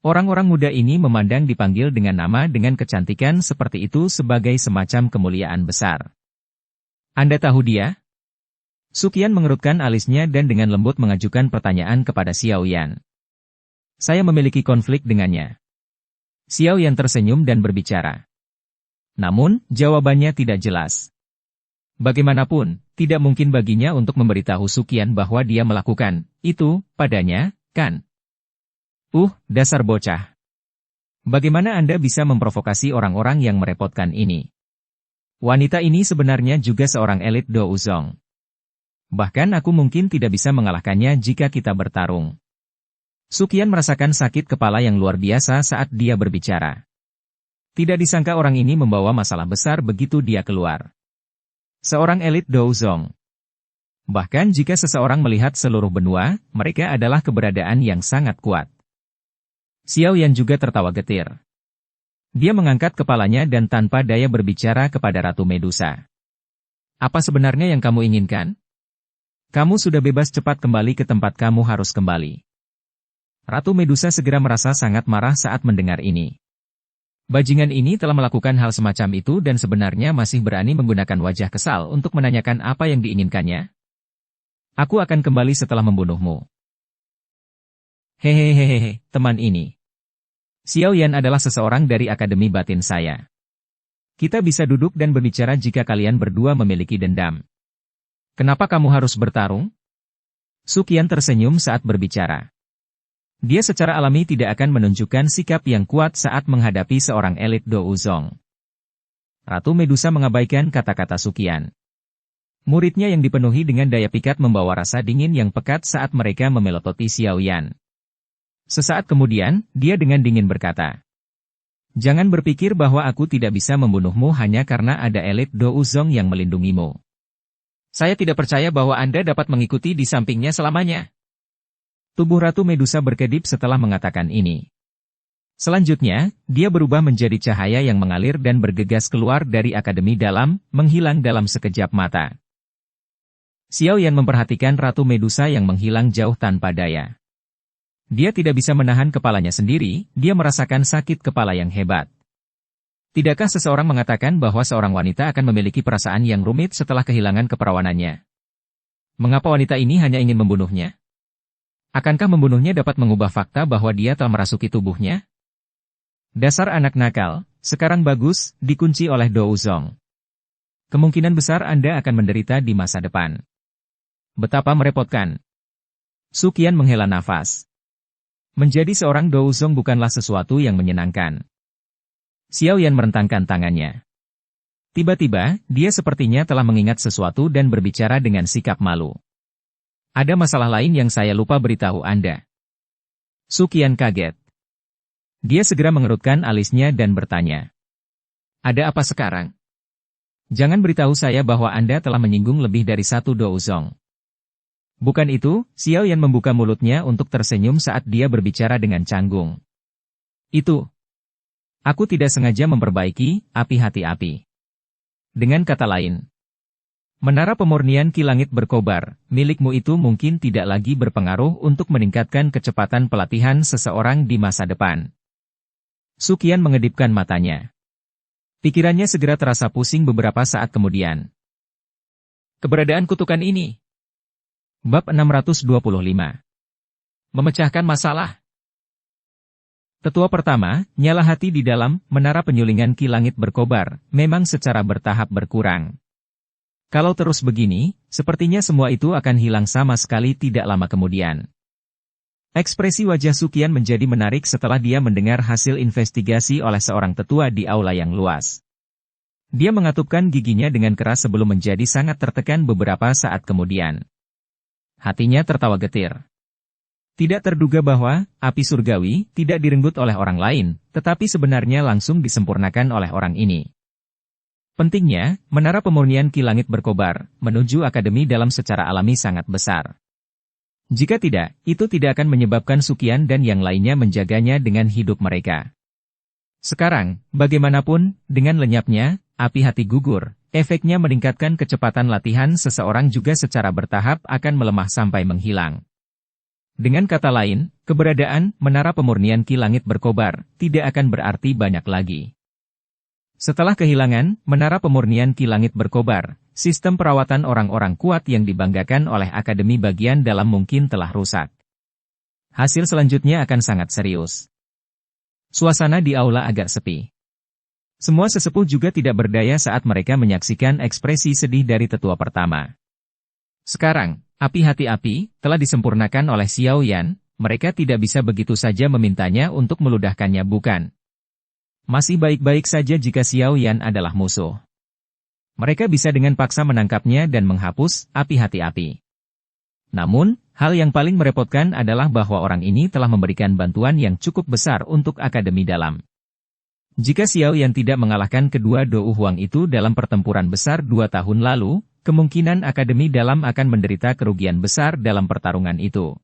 Orang-orang muda ini memandang dipanggil dengan nama dengan kecantikan seperti itu sebagai semacam kemuliaan besar. Anda tahu dia? Sukian mengerutkan alisnya dan dengan lembut mengajukan pertanyaan kepada Xiao Yan. Saya memiliki konflik dengannya. Xiao Yan tersenyum dan berbicara. Namun, jawabannya tidak jelas. Bagaimanapun, tidak mungkin baginya untuk memberitahu Sukian bahwa dia melakukan itu padanya, kan? Dasar bocah. Bagaimana Anda bisa memprovokasi orang-orang yang merepotkan ini? Wanita ini sebenarnya juga seorang elit Do Uzong. Bahkan aku mungkin tidak bisa mengalahkannya jika kita bertarung. Sukian merasakan sakit kepala yang luar biasa saat dia berbicara. Tidak disangka orang ini membawa masalah besar begitu dia keluar. Seorang elit Do Uzong. Bahkan jika seseorang melihat seluruh benua, mereka adalah keberadaan yang sangat kuat. Xiao Yan juga tertawa getir. Dia mengangkat kepalanya dan tanpa daya berbicara kepada Ratu Medusa. Apa sebenarnya yang kamu inginkan? Kamu sudah bebas, cepat kembali ke tempat kamu harus kembali. Ratu Medusa segera merasa sangat marah saat mendengar ini. Bajingan ini telah melakukan hal semacam itu dan sebenarnya masih berani menggunakan wajah kesal untuk menanyakan apa yang diinginkannya. Aku akan kembali setelah membunuhmu. Hehehehe, teman ini. Xiao Yan adalah seseorang dari Akademi Batin saya. Kita bisa duduk dan berbicara jika kalian berdua memiliki dendam. Kenapa kamu harus bertarung? Sukian tersenyum saat berbicara. Dia secara alami tidak akan menunjukkan sikap yang kuat saat menghadapi seorang elit Do Uzong. Ratu Medusa mengabaikan kata-kata Sukian. Muridnya yang dipenuhi dengan daya pikat membawa rasa dingin yang pekat saat mereka memelototi Xiao Yan. Sesaat kemudian, dia dengan dingin berkata, "Jangan berpikir bahwa aku tidak bisa membunuhmu hanya karena ada elit Do Uzong yang melindungimu. Saya tidak percaya bahwa Anda dapat mengikuti di sampingnya selamanya." Tubuh Ratu Medusa berkedip setelah mengatakan ini. Selanjutnya, dia berubah menjadi cahaya yang mengalir dan bergegas keluar dari Akademi Dalam, menghilang dalam sekejap mata. Xiao Yan memperhatikan Ratu Medusa yang menghilang jauh tanpa daya. Dia tidak bisa menahan kepalanya sendiri, dia merasakan sakit kepala yang hebat. Tidakkah seseorang mengatakan bahwa seorang wanita akan memiliki perasaan yang rumit setelah kehilangan keperawanannya? Mengapa wanita ini hanya ingin membunuhnya? Akankah membunuhnya dapat mengubah fakta bahwa dia telah merasuki tubuhnya? Dasar anak nakal, sekarang bagus, dikunci oleh Do Uzong. Kemungkinan besar Anda akan menderita di masa depan. Betapa merepotkan. Sukian menghela nafas. Menjadi seorang Do Uzong bukanlah sesuatu yang menyenangkan. Xiao Yan merentangkan tangannya. Tiba-tiba, dia sepertinya telah mengingat sesuatu dan berbicara dengan sikap malu. Ada masalah lain yang saya lupa beritahu Anda. Sukian kaget. Dia segera mengerutkan alisnya dan bertanya. Ada apa sekarang? Jangan beritahu saya bahwa Anda telah menyinggung lebih dari satu Do Uzong. Bukan itu, Xiao Yan membuka mulutnya untuk tersenyum saat dia berbicara dengan canggung. Itu. Aku tidak sengaja memperbaiki api hati api. Dengan kata lain, menara pemurnian Ki Langit berkobar, milikmu itu mungkin tidak lagi berpengaruh untuk meningkatkan kecepatan pelatihan seseorang di masa depan. Sukian mengedipkan matanya. Pikirannya segera terasa pusing beberapa saat kemudian. Keberadaan kutukan ini. Bab 625. Memecahkan masalah. Tetua pertama, nyala hati di dalam menara penyulingan Ki Langit berkobar, memang secara bertahap berkurang. Kalau terus begini, sepertinya semua itu akan hilang sama sekali tidak lama kemudian. Ekspresi wajah Sukian menjadi menarik setelah dia mendengar hasil investigasi oleh seorang tetua di aula yang luas. Dia mengatupkan giginya dengan keras sebelum menjadi sangat tertekan beberapa saat kemudian. Hatinya tertawa getir. Tidak terduga bahwa api surgawi tidak direnggut oleh orang lain, tetapi sebenarnya langsung disempurnakan oleh orang ini. Pentingnya, menara pemurnian Ki Langit berkobar menuju akademi dalam secara alami sangat besar. Jika tidak, itu tidak akan menyebabkan Sukian dan yang lainnya menjaganya dengan hidup mereka. Sekarang, bagaimanapun, dengan lenyapnya api hati gugur, efeknya meningkatkan kecepatan latihan seseorang juga secara bertahap akan melemah sampai menghilang. Dengan kata lain, keberadaan menara pemurnian Ki Langit berkobar tidak akan berarti banyak lagi. Setelah kehilangan menara pemurnian Ki Langit berkobar, sistem perawatan orang-orang kuat yang dibanggakan oleh Akademi bagian dalam mungkin telah rusak. Hasil selanjutnya akan sangat serius. Suasana di aula agak sepi. Semua sesepuh juga tidak berdaya saat mereka menyaksikan ekspresi sedih dari tetua pertama. Sekarang, api hati api telah disempurnakan oleh Xiao Yan, mereka tidak bisa begitu saja memintanya untuk meludahkannya bukan? Masih baik-baik saja jika Xiao Yan adalah musuh. Mereka bisa dengan paksa menangkapnya dan menghapus api hati api. Namun, hal yang paling merepotkan adalah bahwa orang ini telah memberikan bantuan yang cukup besar untuk Akademi Dalam. Jika Xiao Yan tidak mengalahkan kedua Dou Huang itu dalam pertempuran besar 2 tahun lalu, kemungkinan Akademi Dalam akan menderita kerugian besar dalam pertarungan itu.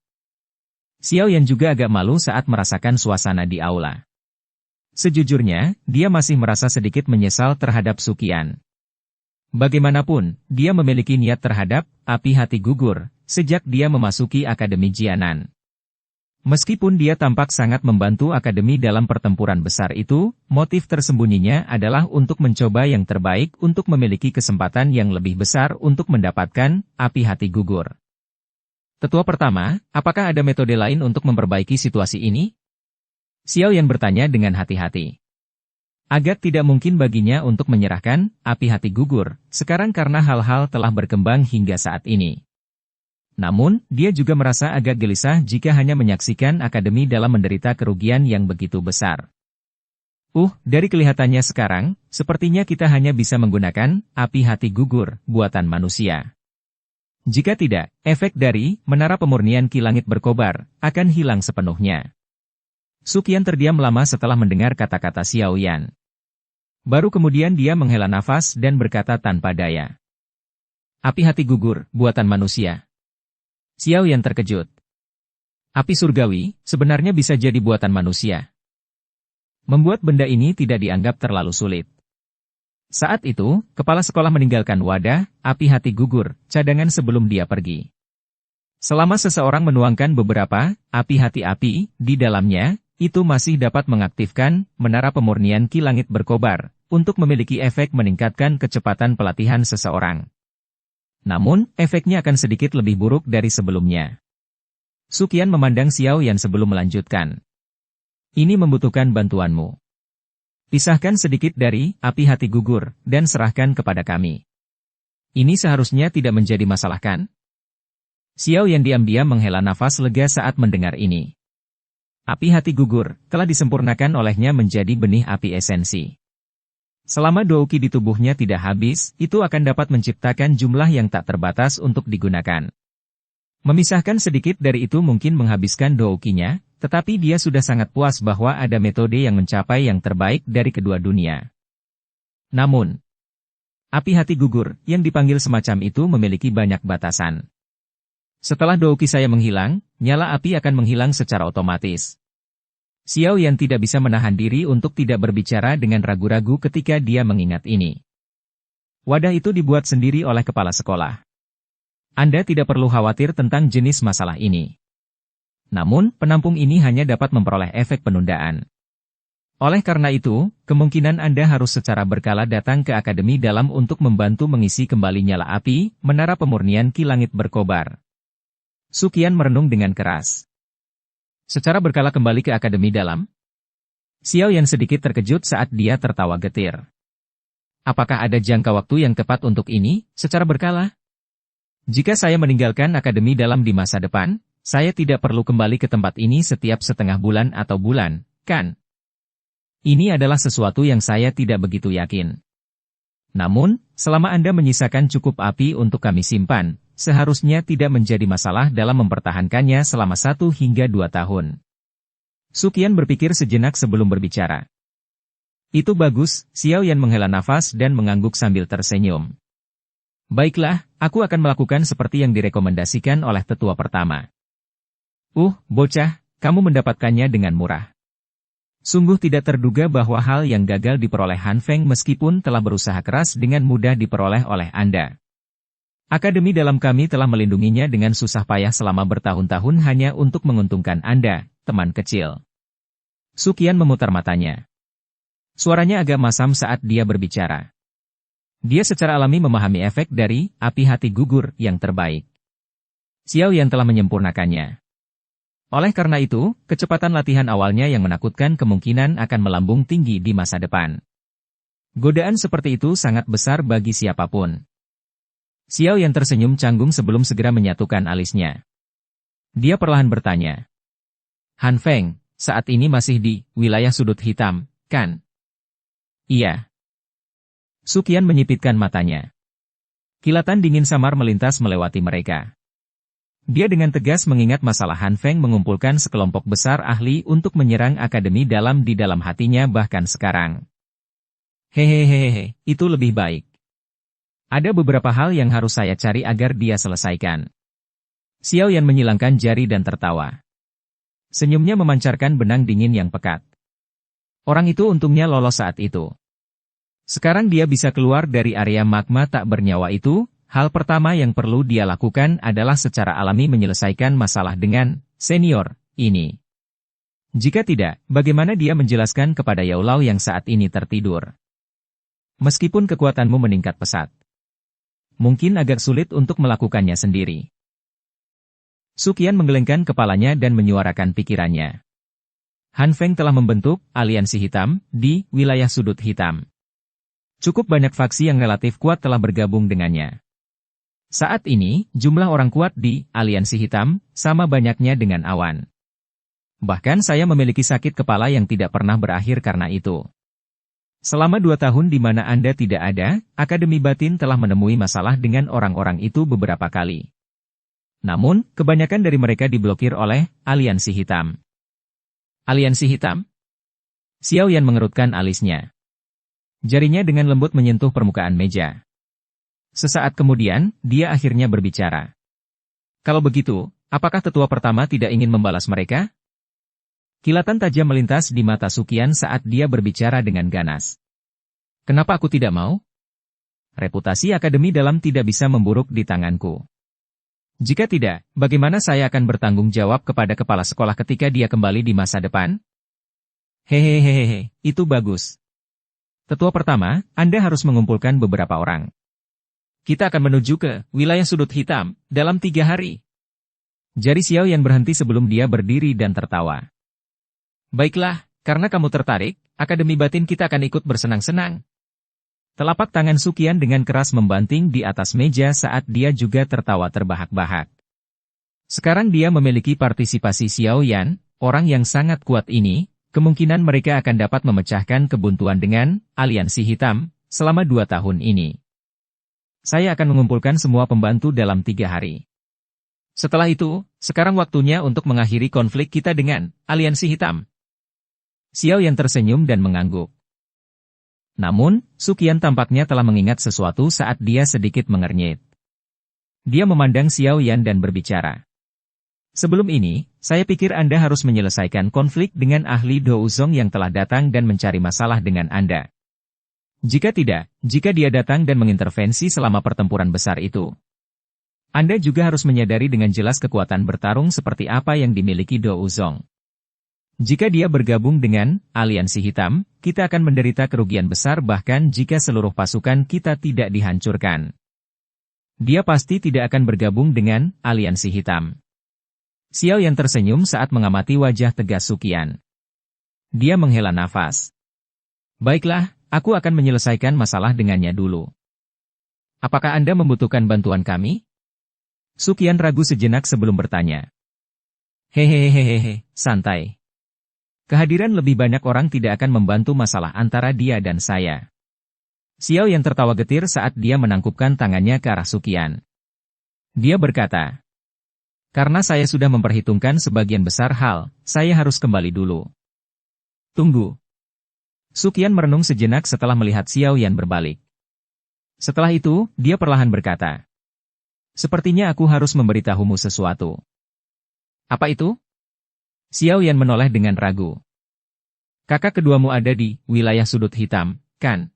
Xiao Yan juga agak malu saat merasakan suasana di aula. Sejujurnya, dia masih merasa sedikit menyesal terhadap Sukian. Bagaimanapun, dia memiliki niat terhadap api hati gugur sejak dia memasuki Akademi Jianan. Meskipun dia tampak sangat membantu Akademi dalam pertempuran besar itu, motif tersembunyinya adalah untuk mencoba yang terbaik untuk memiliki kesempatan yang lebih besar untuk mendapatkan api hati gugur. Tetua pertama, apakah ada metode lain untuk memperbaiki situasi ini? Xiao Yan bertanya dengan hati-hati. Agak tidak mungkin baginya untuk menyerahkan api hati gugur, sekarang karena hal-hal telah berkembang hingga saat ini. Namun, dia juga merasa agak gelisah jika hanya menyaksikan Akademi dalam menderita kerugian yang begitu besar. Dari kelihatannya sekarang, sepertinya kita hanya bisa menggunakan api hati gugur buatan manusia. Jika tidak, efek dari menara pemurnian Ki Langit berkobar akan hilang sepenuhnya. Sukian terdiam lama setelah mendengar kata-kata Xiao Yan. Baru kemudian dia menghela nafas dan berkata tanpa daya. Api hati gugur, buatan manusia. Xiao Yan terkejut. Api surgawi, sebenarnya bisa jadi buatan manusia. Membuat benda ini tidak dianggap terlalu sulit. Saat itu, kepala sekolah meninggalkan wadah api hati gugur, cadangan sebelum dia pergi. Selama seseorang menuangkan beberapa api hati api di dalamnya, itu masih dapat mengaktifkan menara pemurnian Ki Langit berkobar, untuk memiliki efek meningkatkan kecepatan pelatihan seseorang. Namun, efeknya akan sedikit lebih buruk dari sebelumnya. Sukian memandang Xiao Yan sebelum melanjutkan. Ini membutuhkan bantuanmu. Pisahkan sedikit dari api hati gugur, dan serahkan kepada kami. Ini seharusnya tidak menjadi masalah kan? Xiao Yan diam-diam menghela nafas lega saat mendengar ini. Api hati gugur telah disempurnakan olehnya menjadi benih api esensi. Selama douki di tubuhnya tidak habis, itu akan dapat menciptakan jumlah yang tak terbatas untuk digunakan. Memisahkan sedikit dari itu mungkin menghabiskan doukinya, tetapi dia sudah sangat puas bahwa ada metode yang mencapai yang terbaik dari kedua dunia. Namun, api hati gugur yang dipanggil semacam itu memiliki banyak batasan. Setelah douki saya menghilang, nyala api akan menghilang secara otomatis. Xiao Yan tidak bisa menahan diri untuk tidak berbicara dengan ragu-ragu ketika dia mengingat ini. Wadah itu dibuat sendiri oleh kepala sekolah. Anda tidak perlu khawatir tentang jenis masalah ini. Namun, penampung ini hanya dapat memperoleh efek penundaan. Oleh karena itu, kemungkinan Anda harus secara berkala datang ke Akademi Dalam untuk membantu mengisi kembali nyala api, menara pemurnian Ki Langit berkobar. Sukian merenung dengan keras. Secara berkala kembali ke Akademi Dalam? Xiao Yan sedikit terkejut saat dia tertawa getir. Apakah ada jangka waktu yang tepat untuk ini, secara berkala? Jika saya meninggalkan Akademi Dalam di masa depan, saya tidak perlu kembali ke tempat ini setiap setengah bulan atau bulan, kan? Ini adalah sesuatu yang saya tidak begitu yakin. Namun, selama Anda menyisakan cukup api untuk kami simpan, seharusnya tidak menjadi masalah dalam mempertahankannya selama 1 hingga 2 tahun. Sukian berpikir sejenak sebelum berbicara. Itu bagus, Xiao Yan menghela nafas dan mengangguk sambil tersenyum. Baiklah, aku akan melakukan seperti yang direkomendasikan oleh tetua pertama. Bocah, kamu mendapatkannya dengan murah. Sungguh tidak terduga bahwa hal yang gagal diperoleh Han Feng meskipun telah berusaha keras dengan mudah diperoleh oleh Anda. Akademi dalam kami telah melindunginya dengan susah payah selama bertahun-tahun hanya untuk menguntungkan Anda, teman kecil. Sukian memutar matanya. Suaranya agak masam saat dia berbicara. Dia secara alami memahami efek dari api hati gugur yang terbaik. Xiao Yan telah menyempurnakannya. Oleh karena itu, kecepatan latihan awalnya yang menakutkan kemungkinan akan melambung tinggi di masa depan. Godaan seperti itu sangat besar bagi siapapun. Xiao Yan tersenyum canggung sebelum segera menyatukan alisnya. Dia perlahan bertanya. Han Feng, saat ini masih di wilayah sudut hitam, kan? Iya. Sukian menyipitkan matanya. Kilatan dingin samar melintas melewati mereka. Dia dengan tegas mengingat masalah Han Feng mengumpulkan sekelompok besar ahli untuk menyerang akademi di dalam hatinya bahkan sekarang. Hehehehe, itu lebih baik. Ada beberapa hal yang harus saya cari agar dia selesaikan. Xiao Yan menyilangkan jari dan tertawa. Senyumnya memancarkan benang dingin yang pekat. Orang itu untungnya lolos saat itu. Sekarang dia bisa keluar dari area magma tak bernyawa itu. Hal pertama yang perlu dia lakukan adalah secara alami menyelesaikan masalah dengan senior ini. Jika tidak, bagaimana dia menjelaskan kepada Yao Lao yang saat ini tertidur? Meskipun kekuatanmu meningkat pesat, mungkin agak sulit untuk melakukannya sendiri. Sukian menggelengkan kepalanya dan menyuarakan pikirannya. Han Feng telah membentuk aliansi hitam di wilayah sudut hitam. Cukup banyak faksi yang relatif kuat telah bergabung dengannya. Saat ini, jumlah orang kuat di aliansi hitam sama banyaknya dengan awan. Bahkan saya memiliki sakit kepala yang tidak pernah berakhir karena itu. Selama 2 tahun di mana Anda tidak ada, Akademi Batin telah menemui masalah dengan orang-orang itu beberapa kali. Namun, kebanyakan dari mereka diblokir oleh aliansi hitam. Aliansi hitam? Xiao Yan mengerutkan alisnya. Jarinya dengan lembut menyentuh permukaan meja. Sesaat kemudian, dia akhirnya berbicara. Kalau begitu, apakah tetua pertama tidak ingin membalas mereka? Kilatan tajam melintas di mata Sukian saat dia berbicara dengan ganas. Kenapa aku tidak mau? Reputasi Akademi Dalam tidak bisa memburuk di tanganku. Jika tidak, bagaimana saya akan bertanggung jawab kepada kepala sekolah ketika dia kembali di masa depan? Hehehehe, itu bagus. Tetua pertama, Anda harus mengumpulkan beberapa orang. Kita akan menuju ke wilayah sudut hitam dalam 3 hari. Jari Xiao Yan berhenti sebelum dia berdiri dan tertawa. Baiklah, karena kamu tertarik, Akademi Batin kita akan ikut bersenang-senang. Telapak tangan Sukian dengan keras membanting di atas meja saat dia juga tertawa terbahak-bahak. Sekarang dia memiliki partisipasi Xiao Yan, orang yang sangat kuat ini, kemungkinan mereka akan dapat memecahkan kebuntuan dengan aliansi hitam selama 2 tahun ini. Saya akan mengumpulkan semua pembantu dalam 3 hari. Setelah itu, sekarang waktunya untuk mengakhiri konflik kita dengan aliansi hitam. Xiao Yan tersenyum dan mengangguk. Namun, Sukian tampaknya telah mengingat sesuatu saat dia sedikit mengernyit. Dia memandang Xiao Yan dan berbicara. Sebelum ini, saya pikir Anda harus menyelesaikan konflik dengan ahli Douzong yang telah datang dan mencari masalah dengan Anda. Jika tidak, jika dia datang dan mengintervensi selama pertempuran besar itu, Anda juga harus menyadari dengan jelas kekuatan bertarung seperti apa yang dimiliki Douzong. Jika dia bergabung dengan aliansi hitam, kita akan menderita kerugian besar bahkan jika seluruh pasukan kita tidak dihancurkan. Dia pasti tidak akan bergabung dengan aliansi hitam. Xiao Yan tersenyum saat mengamati wajah tegas Sukian. Dia menghela nafas. Baiklah, aku akan menyelesaikan masalah dengannya dulu. Apakah Anda membutuhkan bantuan kami? Sukian ragu sejenak sebelum bertanya. Hehehehehe, santai. Kehadiran lebih banyak orang tidak akan membantu masalah antara dia dan saya. Xiao Yan tertawa getir saat dia menangkupkan tangannya ke arah Suqian. Dia berkata, karena saya sudah memperhitungkan sebagian besar hal, saya harus kembali dulu. Tunggu. Suqian merenung sejenak setelah melihat Xiao Yan berbalik. Setelah itu, dia perlahan berkata, sepertinya aku harus memberitahumu sesuatu. Apa itu? Xiao Yan menoleh dengan ragu. Kakak keduamu ada di wilayah sudut hitam, kan?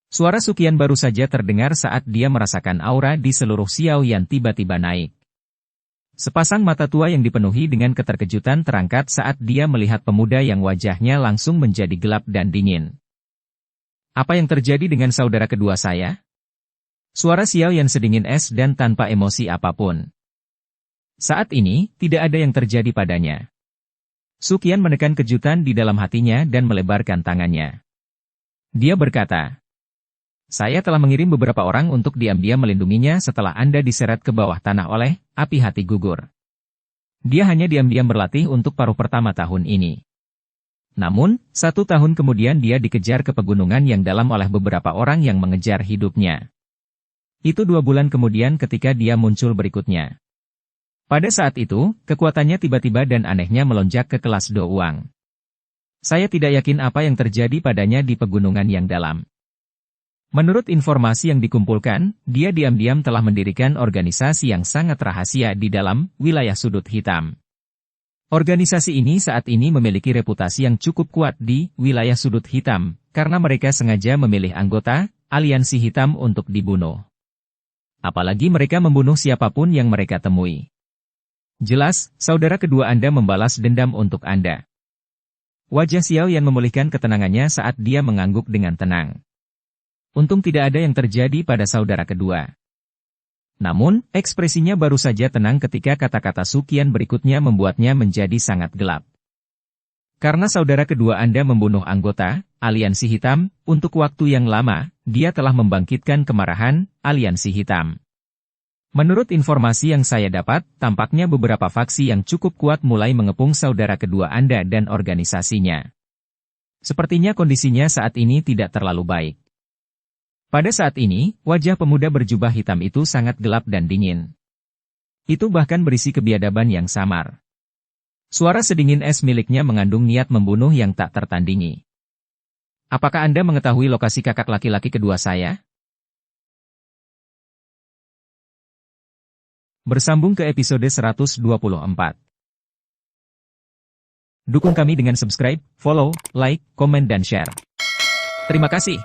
Suara Suqian baru saja terdengar saat dia merasakan aura di seluruh Xiao Yan tiba-tiba naik. Sepasang mata tua yang dipenuhi dengan keterkejutan terangkat saat dia melihat pemuda yang wajahnya langsung menjadi gelap dan dingin. Apa yang terjadi dengan saudara kedua saya? Suara Xiao Yan sedingin es dan tanpa emosi apapun. Saat ini, tidak ada yang terjadi padanya. Suqian menekan kejutan di dalam hatinya dan melebarkan tangannya. Dia berkata, saya telah mengirim beberapa orang untuk diam-diam melindunginya setelah Anda diseret ke bawah tanah oleh api hati gugur. Dia hanya diam-diam berlatih untuk paruh pertama tahun ini. Namun, 1 tahun kemudian dia dikejar ke pegunungan yang dalam oleh beberapa orang yang mengejar hidupnya. Itu 2 bulan kemudian ketika dia muncul berikutnya. Pada saat itu, kekuatannya tiba-tiba dan anehnya melonjak ke kelas Do Uang. Saya tidak yakin apa yang terjadi padanya di pegunungan yang dalam. Menurut informasi yang dikumpulkan, dia diam-diam telah mendirikan organisasi yang sangat rahasia di dalam wilayah sudut hitam. Organisasi ini saat ini memiliki reputasi yang cukup kuat di wilayah sudut hitam, karena mereka sengaja memilih anggota aliansi hitam untuk dibunuh. Apalagi mereka membunuh siapapun yang mereka temui. Jelas, saudara kedua Anda membalas dendam untuk Anda. Wajah Xiao Yan memulihkan ketenangannya saat dia mengangguk dengan tenang. Untung tidak ada yang terjadi pada saudara kedua. Namun, ekspresinya baru saja tenang ketika kata-kata Suqian berikutnya membuatnya menjadi sangat gelap. Karena saudara kedua Anda membunuh anggota aliansi hitam, untuk waktu yang lama, dia telah membangkitkan kemarahan aliansi hitam. Menurut informasi yang saya dapat, tampaknya beberapa faksi yang cukup kuat mulai mengepung saudara kedua Anda dan organisasinya. Sepertinya kondisinya saat ini tidak terlalu baik. Pada saat ini, wajah pemuda berjubah hitam itu sangat gelap dan dingin. Itu bahkan berisi kebiadaban yang samar. Suara sedingin es miliknya mengandung niat membunuh yang tak tertandingi. Apakah Anda mengetahui lokasi kakak laki-laki kedua saya? Bersambung ke episode 124. Dukung kami dengan subscribe, follow, like, komen dan share. Terima kasih.